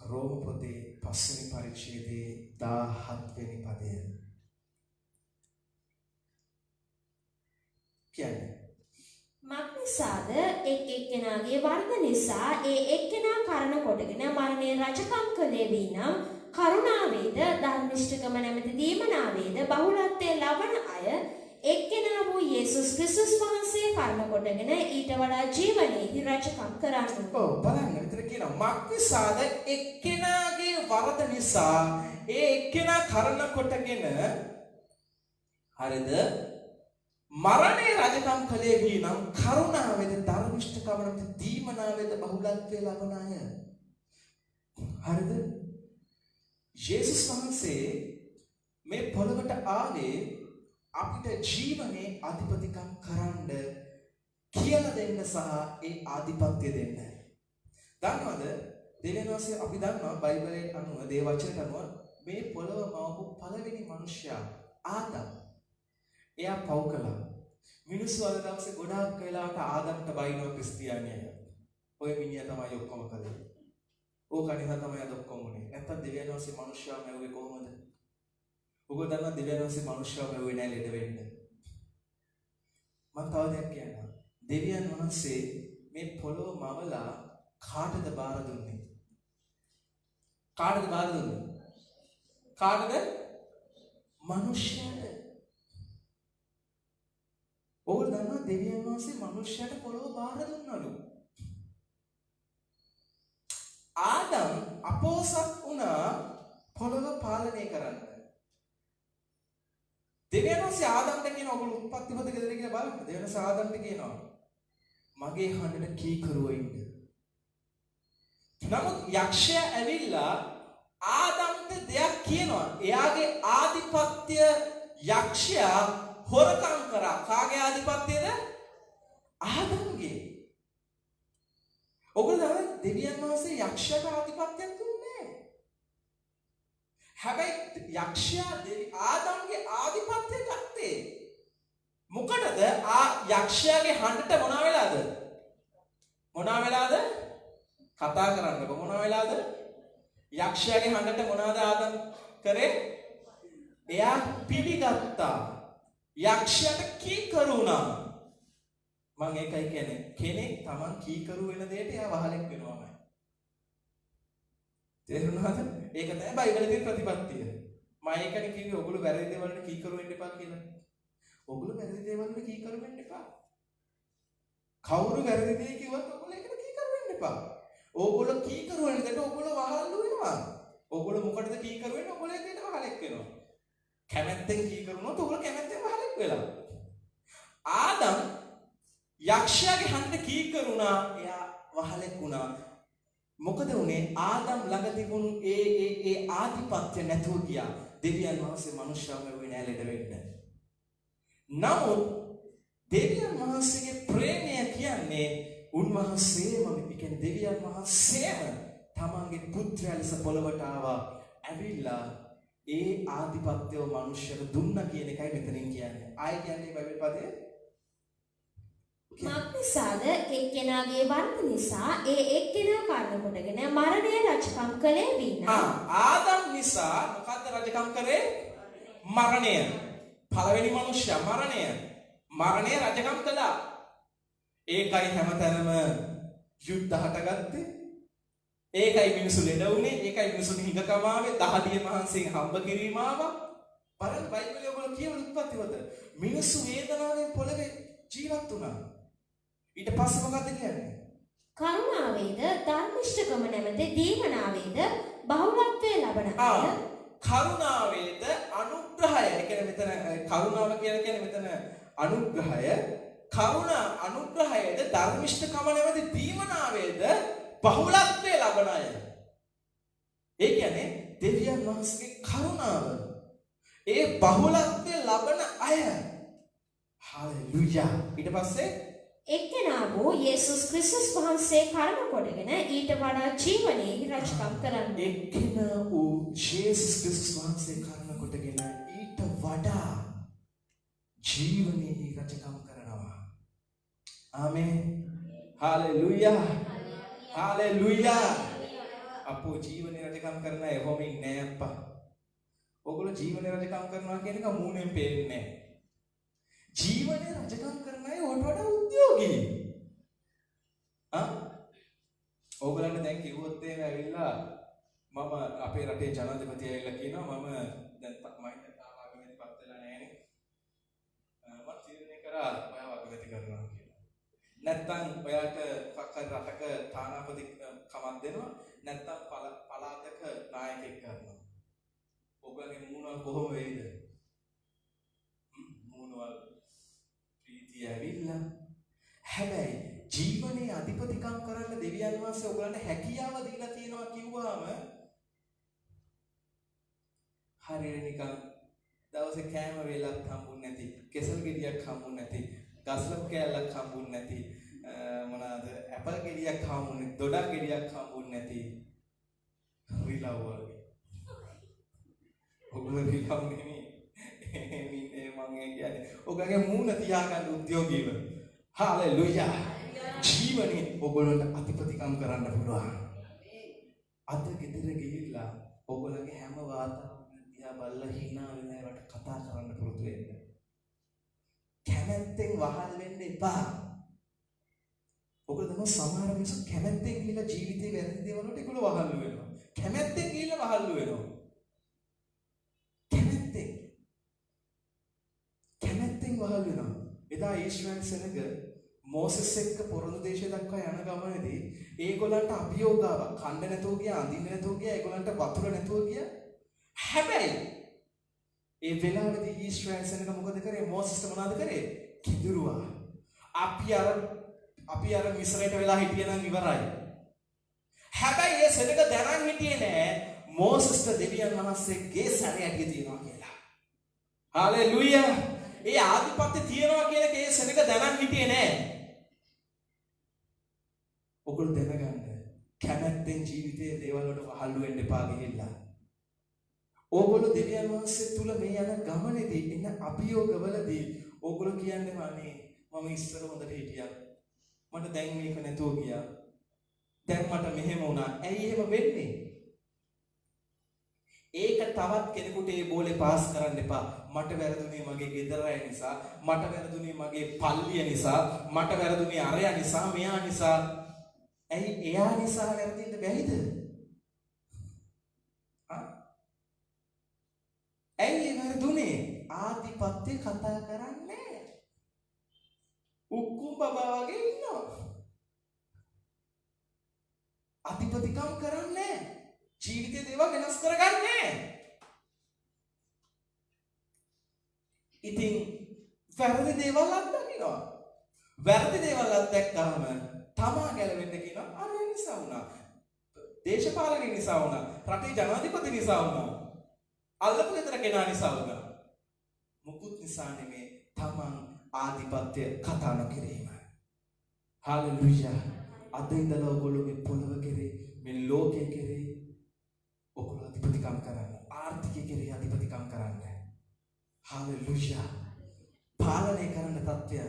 රෝම පොතේ 5 වෙනි පරිච්ඡේදයේ 17 වෙනි පදය. කියන්නේ මක්නිසාද එක් එක්කෙනාගේ වර්ධ නිසා ඒ එක්කෙනා කරන කොටගෙන මරණය රජකම් කළේ වීනම් කරුණාවේද ධර්මිෂ්ඨකම නැමැති දීමනාවේද බහුලත්වයේ ලබන අය එක්කෙනා වූ යේසුස් ක්‍රිස්තුස් වහන්සේ කර්ම කොටගෙන ඊට වඩා ජීවනයේහි රජකම් කරන්නු. ඔව් බලන්න විතර කියනවා මක්නිසාද එක්කෙනාගේ වරද නිසා ඒ එක්කෙනා කරන කොටගෙන හරිද මරණේ රජකම් කළේ වීනම් කරුණාවේද ධර්මිෂ්ඨකම නැමැති දීමනාවේද බහුලත්වයේ ලබන අය. හරිද? යේසුස් වහන්සේ මේ පොළොවට ආවේ අපිට ජීවනයේ අධිපතිකම් කරන්න කියලා දෙන්න සහ ඒ ආධිපත්‍ය දෙන්න. දන්නවද? දෙවියන් වහන්සේ අපි දන්නවා බයිබලයේ අනුව දේ වචනයට අනුව මේ පොළොව මවපු පළවෙනි මිනිසයා ආදම්. එයා පව් කළා. මිනිස්සු අද දවසේ ගොඩාක් වෙලාවට ආදම්ට බයිනවා ක්‍රිස්තියානියය. ඔය මිනිහා තමයි ඔක්කොම කළේ. ඕක නිසා තමයි අද ඔක්කොම උනේ. නැත්තම් දෙවියන් වහන්සේ මිනිස්සයා මැව්වේ කොහොමද? ඔබ දන්නා දෙවියන් වහන්සේ මිනිස්සයා මැව්වේ නැහැ ලෙඩ වෙන්න. මම තව දෙයක් කියන්නම්. දෙවියන් වහන්සේ මේ පොළොව මවලා කාටද බාර දුන්නේ? කාටද බාර දුන්නේ? කාටද? මිනිස්සයාට. ඔබ දන්නා දෙවියන් වහන්සේ මිනිස්සයාට පොළොව බාර දුන්නලු. ආදම් අපෝසත් වුණා පොළොව පාලනය කරන්න. දෙවියන් වහන්සේ ආදම්ට කියනවා ඔයගොල්ලෝ උත්පත්ති පොත ගෙදර කියලා බලන්න. දෙවියන් වහන්සේ ආදම්ට කියනවා මගේ හඬට කීකරුව ඉන්න. නමුත් යක්ෂයා ඇවිල්ලා ආදම්ට දෙයක් කියනවා. එයාගේ ආධිපත්‍ය යක්ෂයා හොරකම් කරා. කාගේ ආධිපත්‍යද? ආදම්ගේ. ඔගොල්ලෝ දන්නවද දෙවියන් වහන්සේ යක්ෂයාට ආධිපත්‍යයක් දුන්නේ නැහැ. හැබැයි යක්ෂයා ආදම්ගේ ආධිපත්‍යය ගත්තේ. මොකටද? යක්ෂයාගේ හඬට මොනවා වෙලාද? මොනවා වෙලාද? කතා කරන්නකො මොනවා වෙලාද? යක්ෂයාගේ හඬට මොනවාද ආදම් කරේ? එයා පිළිගත්තා. යක්ෂයාට කීකරු වුණා. මම ඒකයි කියන්නේ කෙනෙක් Taman කීකරු වෙන දෙයට එයා වහලෙක් වෙනවාමයි. තේරුණාද? ඒක තමයි බයිබලයේ තියෙන ප්‍රතිපත්තිය. මම ඒකනේ කිව්වේ ඔයගොල්ලෝ වැරදි දේවල් වලට කීකරු වෙන්න එපා කියලා. ඔයගොල්ලෝ වැරදි දේවල් වලට කීකරු වෙන්න එපා. කවුරු වැරදි දේ කිව්වත් ඔයගොල්ලෝ ඒකට කීකරු වෙන්න එපා. ඕගොල්ලෝ කීකරු වෙන දෙයට ඔයගොල්ලෝ වහල්ලු වෙනවා. ඕගොල්ලෝ මොකටද කීකරු වෙන්නේ? ඔයගොල්ලෝ ඒකට වහලෙක් වෙනවා. කැමැත්තෙන් කීකරු වුණොත් ඔයගොල්ලෝ කැමැත්තෙන් වහලෙක් වෙලා. ආදම් යක්ෂයාගේ හන්ද කීකරුණා එයා වහලෙක් වුණා. මොකද උනේ ආදම් ළඟ තිබුණු ඒ ආධිපත්‍ය නැතුව ගියා. දෙවියන් වහන්සේ මනුෂ්‍යයව වෙන්නේ නෑ ලෙඩ වෙන්න. නමුත් දෙවියන් වහන්සේගේ ප්‍රේමය කියන්නේ උන්වහන්සේම කියන්නේ දෙවියන් වහන්සේම තමන්ගේ පුත්‍රයා ලෙස පොළවට ආවා. ඇවිල්ලා ඒ ආධිපත්‍යව මනුෂ්‍යයට දුන්නා කියන එකයි මෙතනින් කියන්නේ. ආයෙ කියන්නේ බයිබල් පදේ මක්නිසාද එක්කෙනාගේ වර්ධ නිසා ඒ එක්කෙනා කාරණ කොටගෙන මරණය රජකම් කළේ විනා. ආදම් නිසා මොකද්ද රජකම් කරේ? මරණය. පළවෙනි මනුෂ්‍යයා මරණය. මරණය රජකම් කළා. ඒකයි හැමතැනම යුද්ධ හටගත්තේ. ඒකයි මිනිසු ලෙඩ වුණේ. ඒකයි මිනිසුන් හිඟකම ආවේ. දහදිය මහන්සියෙන් හම්බ කිරීම ආවා. බලන්න බයිබලයේ ඔයගොල්ලෝ කියවන උත්පත්තිවද මිනිසු වේදනාවෙන් පොළවේ ජීවත් වුණා. ඊට පස්සේ මොකද්ද කියන්නේ? කරුණාවේද ධර්මිෂ්ඨකම නැමැති දීවනාවේද බහුලත්වයේ ලබන අය. කරුණාවේද අනුග්‍රහය. ඒ කියන්නේ මෙතන කරුණාව කියලා කියන්නේ මෙතන අනුග්‍රහය. කරුණා අනුග්‍රහයේද ධර්මිෂ්ඨකම නැමැති දීවනාවේද බහුලත්වයේ ලබන අය. ඒ කියන්නේ දෙවියන් වහන්සේගේ කරුණාව ඒ බහුලත්වයේ ලබන අය. හalleluya. ඊට පස්සේ එක්කෙනා වූ යේසුස් ක්‍රිස්තුස් වහන්සේ කර්ම කොටගෙන ඊට වඩා ජීවනයේ රජකම් කරන්නේ. එක්කෙනා වූ යේසුස් ක්‍රිස්තුස් වහන්සේ කර්ම කොටගෙන ඊට වඩා ජීවනයේ රජකම් කරනවා. ආමේන්. හalleluya. හalleluya. අපෝ ජීවනයේ රජකම් කරන අය කොහොම ඉන්නේ අප්පා. ඔයගොල්ලෝ ජීවනයේ රජකම් කරනවා කියන එක මූණෙන් පේන්නේ නැහැ. ජීවනයේ රජකම් කරන අය ඔට වඩා උද්‍යෝගී. ඕගොල්ලන්ට දැන් කිව්වොත් එහෙම ඇවිල්ලා මම අපේ රටේ ජනාධිපති ඇවිල්ලා කියනවා මම දැන් මහින්ද තාවාගමෙන් පත් වෙලා නැහැනේ. මම තීරණය කරා ඔයාව අගමැති කරනවා කියලා. නැත්තම් ඔයාට මොකක් හරි රටක තානාපති කමක් දෙනවා. නැත්තම් පළාතක නායකයෙක් කරනවා. ඔයගොල්ලන්ගේ මූණවල් කොහොම වෙයිද? මූණවල් ප්‍රීතිය ඇවිල්ලා. හැබැයි ජීවනයේ අධිපතිකම් කරන්න දෙවියන් වහන්සේ ඔයගොල්ලන්ට හැකියාව දීලා තියෙනවා කිව්වහම හරියට නිකන් දවසේ කෑම වේලක් හම්බුන්නේ නැති, කෙසල් ගෙඩියක් හම්බුන්නේ නැති, ගස්ලම් කෑල්ලක් හම්බුන්නේ නැති, මොනවාද ඇපල් ගෙඩියක් හම්බුන්නේ, දොඩම් ගෙඩියක් හම්බුන්නේ නැති රිලව් වගේ. ඔයගොල්ලෝ රිලව් නෙමෙයි. මම කියන්නේ ඔයගොල්ලන්ගේ මූණ තියාගන්න උද්‍යෝගීව. හalleluya. ජීවනේ ඔයගොල්ලන්ට අධිපතිකම් කරන්න පුළුවන්. අද ගෙදර ගිහිල්ලා ඔයගොල්ලන්ගේ හැම වාතාවරණයක් දිහා බලලා hina වෙන ඒවට කතා කරන්න පුරුදු වෙන්න. කැමැත්තෙන් වහල් වෙන්න එපා. ඔයගොල්ලෝ තමයි සමහර මිනිස්සු කැමැත්තෙන් ගිහිල්ලා ජීවිතේ වැරදි දේවල් වලට ඒගොල්ලෝ වහල්ලු වෙනවා. කැමැත්තෙන් ගිහිල්ලා වහල්ලු වෙනවා. කැමැත්තෙන් වහල් වෙනවා. එදා ඊශ්‍රායල් සෙනග මෝසස් එක්ක පොරොන්දු දේශය දක්වා යන ගමනේදී ඒගොල්ලන්ට අභියෝග ආවා. කන්න නැතුව ගියා, අඳින්න නැතුව ගියා, ඒගොල්ලන්ට වතුර නැතුව ගියා. හැබැයි ඒ වෙලාවේදී ඊශ්‍රායල් සෙනග මොකද කරේ? මෝසස්ට මොනවද කරේ? කිදුරුවා. අපි අර මිස්රයට වෙලා හිටියනම් ඉවරයි. හැබැයි ඒ සෙනග දැනන් හිටියේ නෑ මෝසස්ට දෙවියන් වහන්සේගේ සැරයටිය තියනවා කියලා. හalleluya. ඒ ආධිපත්‍ය තියනවා කියන එක ඒ සෙනග දැනන් හිටියේ නෑ. ඔගොල්ලෝ දැනගන්න කැමැත්තෙන් ජීවිතයේ දේවල් වලට වහල්ලු වෙන්න එපා ගිහිල්ලා. ඕගොල්ලෝ දෙවියන් වහන්සේ තුල මේ යන ගමනේදී එන අභියෝගවලදී ඕගොල්ලෝ කියන්නේ අනේ මම ඉස්සර හොඳට හිටියා. මට දැන් මේක නැතුව ගියා. දැන් මට මෙහෙම වුණා. ඇයි එහෙම වෙන්නේ? ඒක තවත් කෙනෙකුට ඒ බෝලේ පාස් කරන්න එපා. මට වැරදුනේ මගේ ගෙදර අය නිසා, මට වැරදුනේ මගේ පල්ලිය නිසා, මට වැරදුනේ අරයා නිසා, මෙයා නිසා. ඇයි එයා නිසා වැරදින්න බැයිද? ඇයි ඒ වැරදුනේ? ආධිපත්‍ය කතා කරන්නේ. උක්කුම් බබා වගේ ඉන්නවා. අධිපතිකම් කරන්නේ. ජීවිතේ දේවල් වෙනස් කරගන්නේ. ඉතින් වැරදි දේවල් අත්දකිනවා. වැරදි දේවල් අත්දැක්කම තමා ගැලවෙන්න කියනවා. අර නිසා වුණා. දේශපාලන නිසා වුණා. රටේ ජනාධිපති නිසා වුණා. අල්ලපු ගෙදර කෙනා නිසා වුණා. මුකුත් නිසා නෙමේ තමන් ආධිපත්‍ය කතා නොකිරීම. හාලෙලූයා. අද ඉඳලා ඔයගොල්ලෝ මේ පොළව කෙරේ මේ ලෝකයේ කෙරේ ඔයගොල්ලෝ අධිපතිකම් කරන්න. ආර්ථිකය කෙරේ අධිපතිකම් කරන්න. හාලෙලූයා. පාලනය කරන්න තත්ත්වය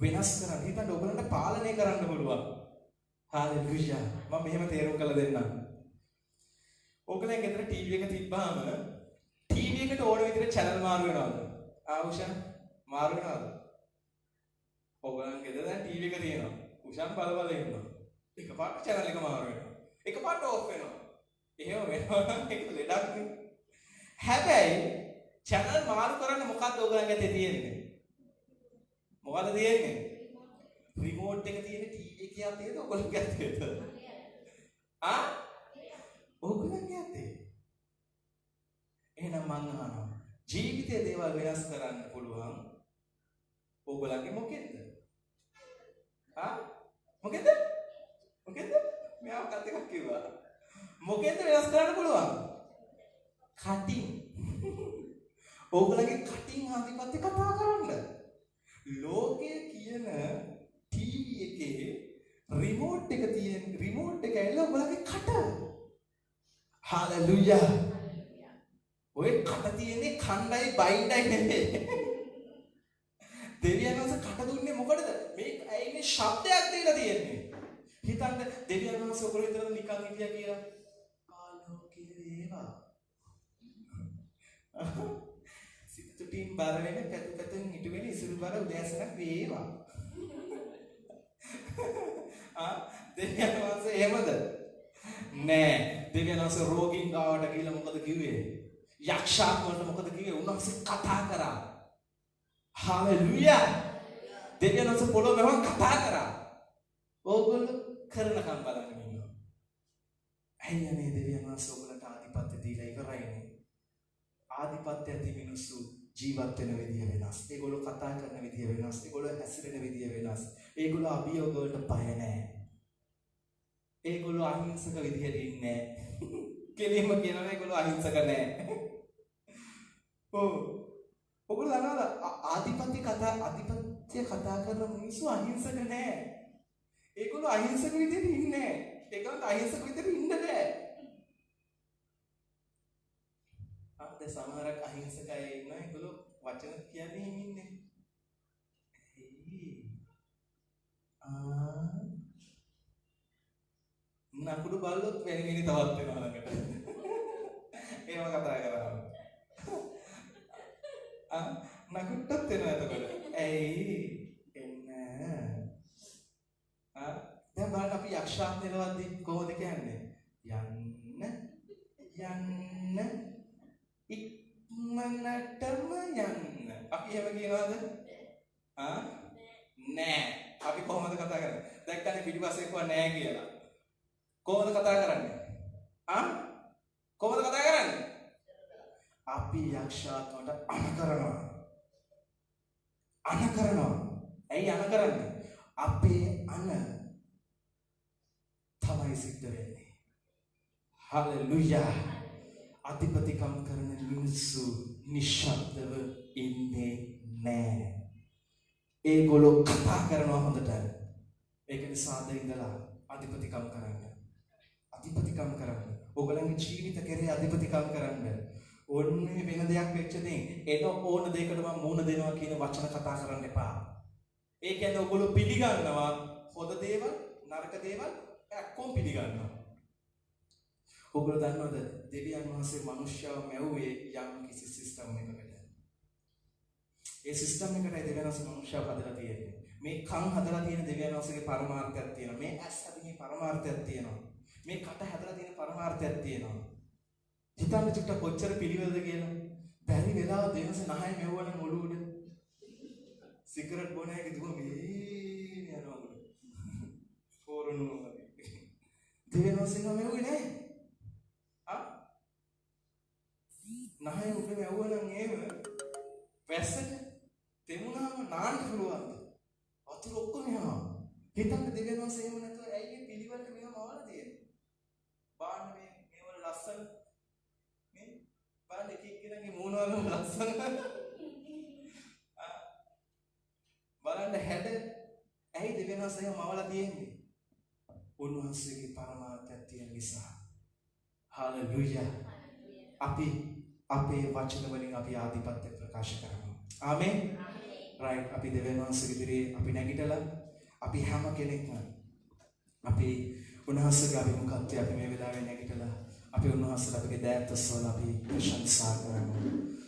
වෙනස් කරන්න. හිතන්න ඔයගොල්ලන්ට පාලනය කරන්න පුළුවන්. හාලෙලූයා. මම මෙහෙම තේරුම් කරලා දෙන්නම්. ඔයගොල්ලන් ගෙදර ටීවී එක තිබ්බාම ටීවී එකට ඕන විදිහට channel මාරු වෙනවද? ආවුෂා මාරු වෙනවද? ඔයගොල්ලන් ගෙදර දැන් ටීවී එක තියෙනවා. උෂාන් බල ඉන්නවා. එකපාරට channel එක මාරු වෙනවා. එකපාරට off වෙනවා. එහෙම වෙනවා නම් ඒක ලෙඩක් නේ. හැබැයි channel මාරු කරන්න මොකද්ද ඔයගොල්ලන් ගැතේ තියෙන්නේ? මොකද්ද තියෙන්නේ? රිමෝට් එක තියෙන ටීවී එක යතේද ඔයගොල්ලන් ගැතේද? ඔයගොල්ලන් ගැතේ. එහෙනම් මං අහනවා ජීවිතයේ දේවල් වෙනස් කරන්න පුළුවන් ඔයගොල්ලන්ගේ මොකෙන්ද? මොකෙන්ද? මොකෙන්ද? මෙයා කත් එකක් කිව්වා. මොකෙන්ද වෙනස් කරන්න පුළුවන්? කටින්. ඔයගොල්ලන්ගේ කටින් ආධිපත්‍ය කතා කරන්න. ලෝකයේ කියන ටීවී එකේ රිමෝට් එක තියෙන රිමෝට් එක ඇවිල්ලා ඔයගොල්ලන්ගේ කට. හාලෙලූයා. ඔය කට තියෙන්නේ කණ්ඩායි බයින්ඩයි නෙමෙයි. දෙවියන් වහන්සේ කට දුන්නේ මොකටද? මේ ඇයිනේ ශබ්දයක් දීලා තියෙන්නේ. හිතන්න දෙවියන් වහන්සේ ඔයගොල්ලෝ විතර නිකන් හිටියා කියලා. ආලෝකේ වේවා. සිතුටින් බර වෙන පැතුම් හිටුවෙන ඉසුරු බර උදෑසනක් වේවා. දෙවියන් වහන්සේ එහෙමද? නෑ. දෙවියන් වහන්සේ රෝගීන් ගාවට ගිහලා මොකද කිව්වේ? යක්ෂාත්මට මොකද කිව්වේ? උන්වහන්සේ කතා කරා. හාලෙලූයා. දෙවියන් වහන්සේ පොළොව මෙවන් කතා කරා. ඕගොල්ලෝ කරනකම් බලන්න ඉන්නවා. ඇයි අනේ දෙවියන් වහන්සේ ඔයගොල්ලන්ට ආධිපත්‍ය දීලා ඉවරයිනේ. ආධිපත්‍ය ඇති මිනිස්සු ජීවත් වෙන විදිය වෙනස්. ඒගොල්ලෝ කතා කරන විදිය වෙනස්. ඒගොල්ලෝ හැසිරෙන විදිය වෙනස්. ඒගොල්ලෝ අභියෝග වලට බය නැහැ. ඒගොල්ලෝ අහිංසක විදියට ඉන්නේ නැහැ. කෙලින්ම කියනවා ඒගොල්ලෝ අහිංසක නැහැ. ඔයගොල්ලෝ දන්නවද ආධිපත්‍ය කතා කරන මිනිස්සු අහිංසක නැහැ. ඒගොල්ලෝ අහිංසක විදියට ඉන්නේ නැහැ. ඒගොල්ලෝ අහිංසක විදියට ඉන්න බෑ. අපිට සමහරක් අහිංසක අය ඉන්නවා. ඒගොල්ලෝ වචන කියන්නේ ඉන්නේ. නකුඩු බල්ලොත් වෙන මිනි තවත් වෙනවා ළඟට. ඒව කතා කරා. නකුට්ටත් වෙනවා එතකොට. ඇයි එන්න. දැන් බලන්න අපි යක්ෂාත්මයවදී කොහොමද කියන්නේ? යන්න ඉක්මනටම යන්න. අපි එහෙම කියනවද? නෑ. අපි කොහොමද කතා කරන්නේ? දැක්කනේ පිටිපස්සේ කොහොම නෑ කියලා. කොහොමද කතා කරන්නේ? කොහොමද කතා කරන්නේ? අපි යක්ෂාත්මට අන කරනවා. ඇයි අන කරන්නේ? අපේ අන තමයි සිද්ධ වෙන්නේ. හලෙලූයා. අධිපතිකම් කරන මිනිස්සු නිශ්ශබ්දව ඉන්නේ නැහැ. ඒගොල්ලෝ කතා කරනවා හොඳට. ඒක නිසා අද ඉඳලා අධිපතිකම් කරන්න. අධිපතිකම් කරන්න. ඔයගලගේ ජීවිත කෙරේ අධිපතිකම් කරන්න. ඕන්නේ වෙන දෙයක් වෙච්ච දෙයින් එන ඕන දෙයකට මම මූණ දෙනවා කියන වචන කතා කරන්න එපා. ඒ කියන්නේ ඔයගොල්ලෝ පිළිගන්නවා හොඳ දේවල්, නරක දේවල් ඔක්කොම පිළිගන්නවා. ඔයගොල්ලෝ දන්නවද දෙවියන් වහන්සේ මිනිස්යාව මැව්වේ යම් කිසි සිස්ටම් එකකට. ඒ සිස්ටම් එකටයි දෙවියන් වහන්සේ මිනිස්යාව හදලා තියෙන්නේ. මේ කන් හදලා තියෙන දෙවියන් වහන්සේගේ පරමාර්ථයක් තියෙනවා. මේ ඇස් හදිනේ පරමාර්ථයක් තියෙනවා. මේ කට හදලා තියෙන පරමාර්ථයක් තියෙනවා. හිතන්න චුට්ටක් කොච්චර පිළිවෙලද කියලා. බැරි වෙලාව දෙවස නහය මෙව්වනම් ඔළුව උඩ. සිගරට් බොන එක දුව මේ යනවා උඩ. ෆෝරනුම වගේ. දෙවනෝසෙන් මෙව්වේ නැහැ. නහය උඩ මෙව්වනම් එහෙම වැස්සට තෙමුණාම නාන්න පුළුවන්. වතුර ඔක්කොම යනවා. හිතන්න දෙවියන් වහන්සේ එහෙම නැතුව ඇයි මේ පිළිවෙලට මෙහෙම අවල තියෙන්නේ? බාන්න මේවල ලස්සන මේ බලන්න එක එක්කෙනාගේ මූණ වල ලස්සන බලන්න හැඩ ඇයි දෙවියන් වහන්සේ එහෙම අවල තියෙන්නේ? උන්වහන්සේගේ පරමාර්ථයක් තියෙන නිසා. හාලෙලූයා. අපි අපේ වචන වලින් අපි ආධිපත්‍ය ප්‍රකාශ කරනවා. ආමෙන්. රයිට්. අපි දෙවියන් වහන්සේගේ ඉදිරියේ අපි නැගිටලා අපි හැම කෙනෙක්ම අපි උන්වහන්සේගේ අභිමුඛත්වය අපි මේ වෙලාවේ නැගිටලා අපි උන්වහන්සේට අපේ දෑත් වල අපි ප්‍රශංසා කරනවා.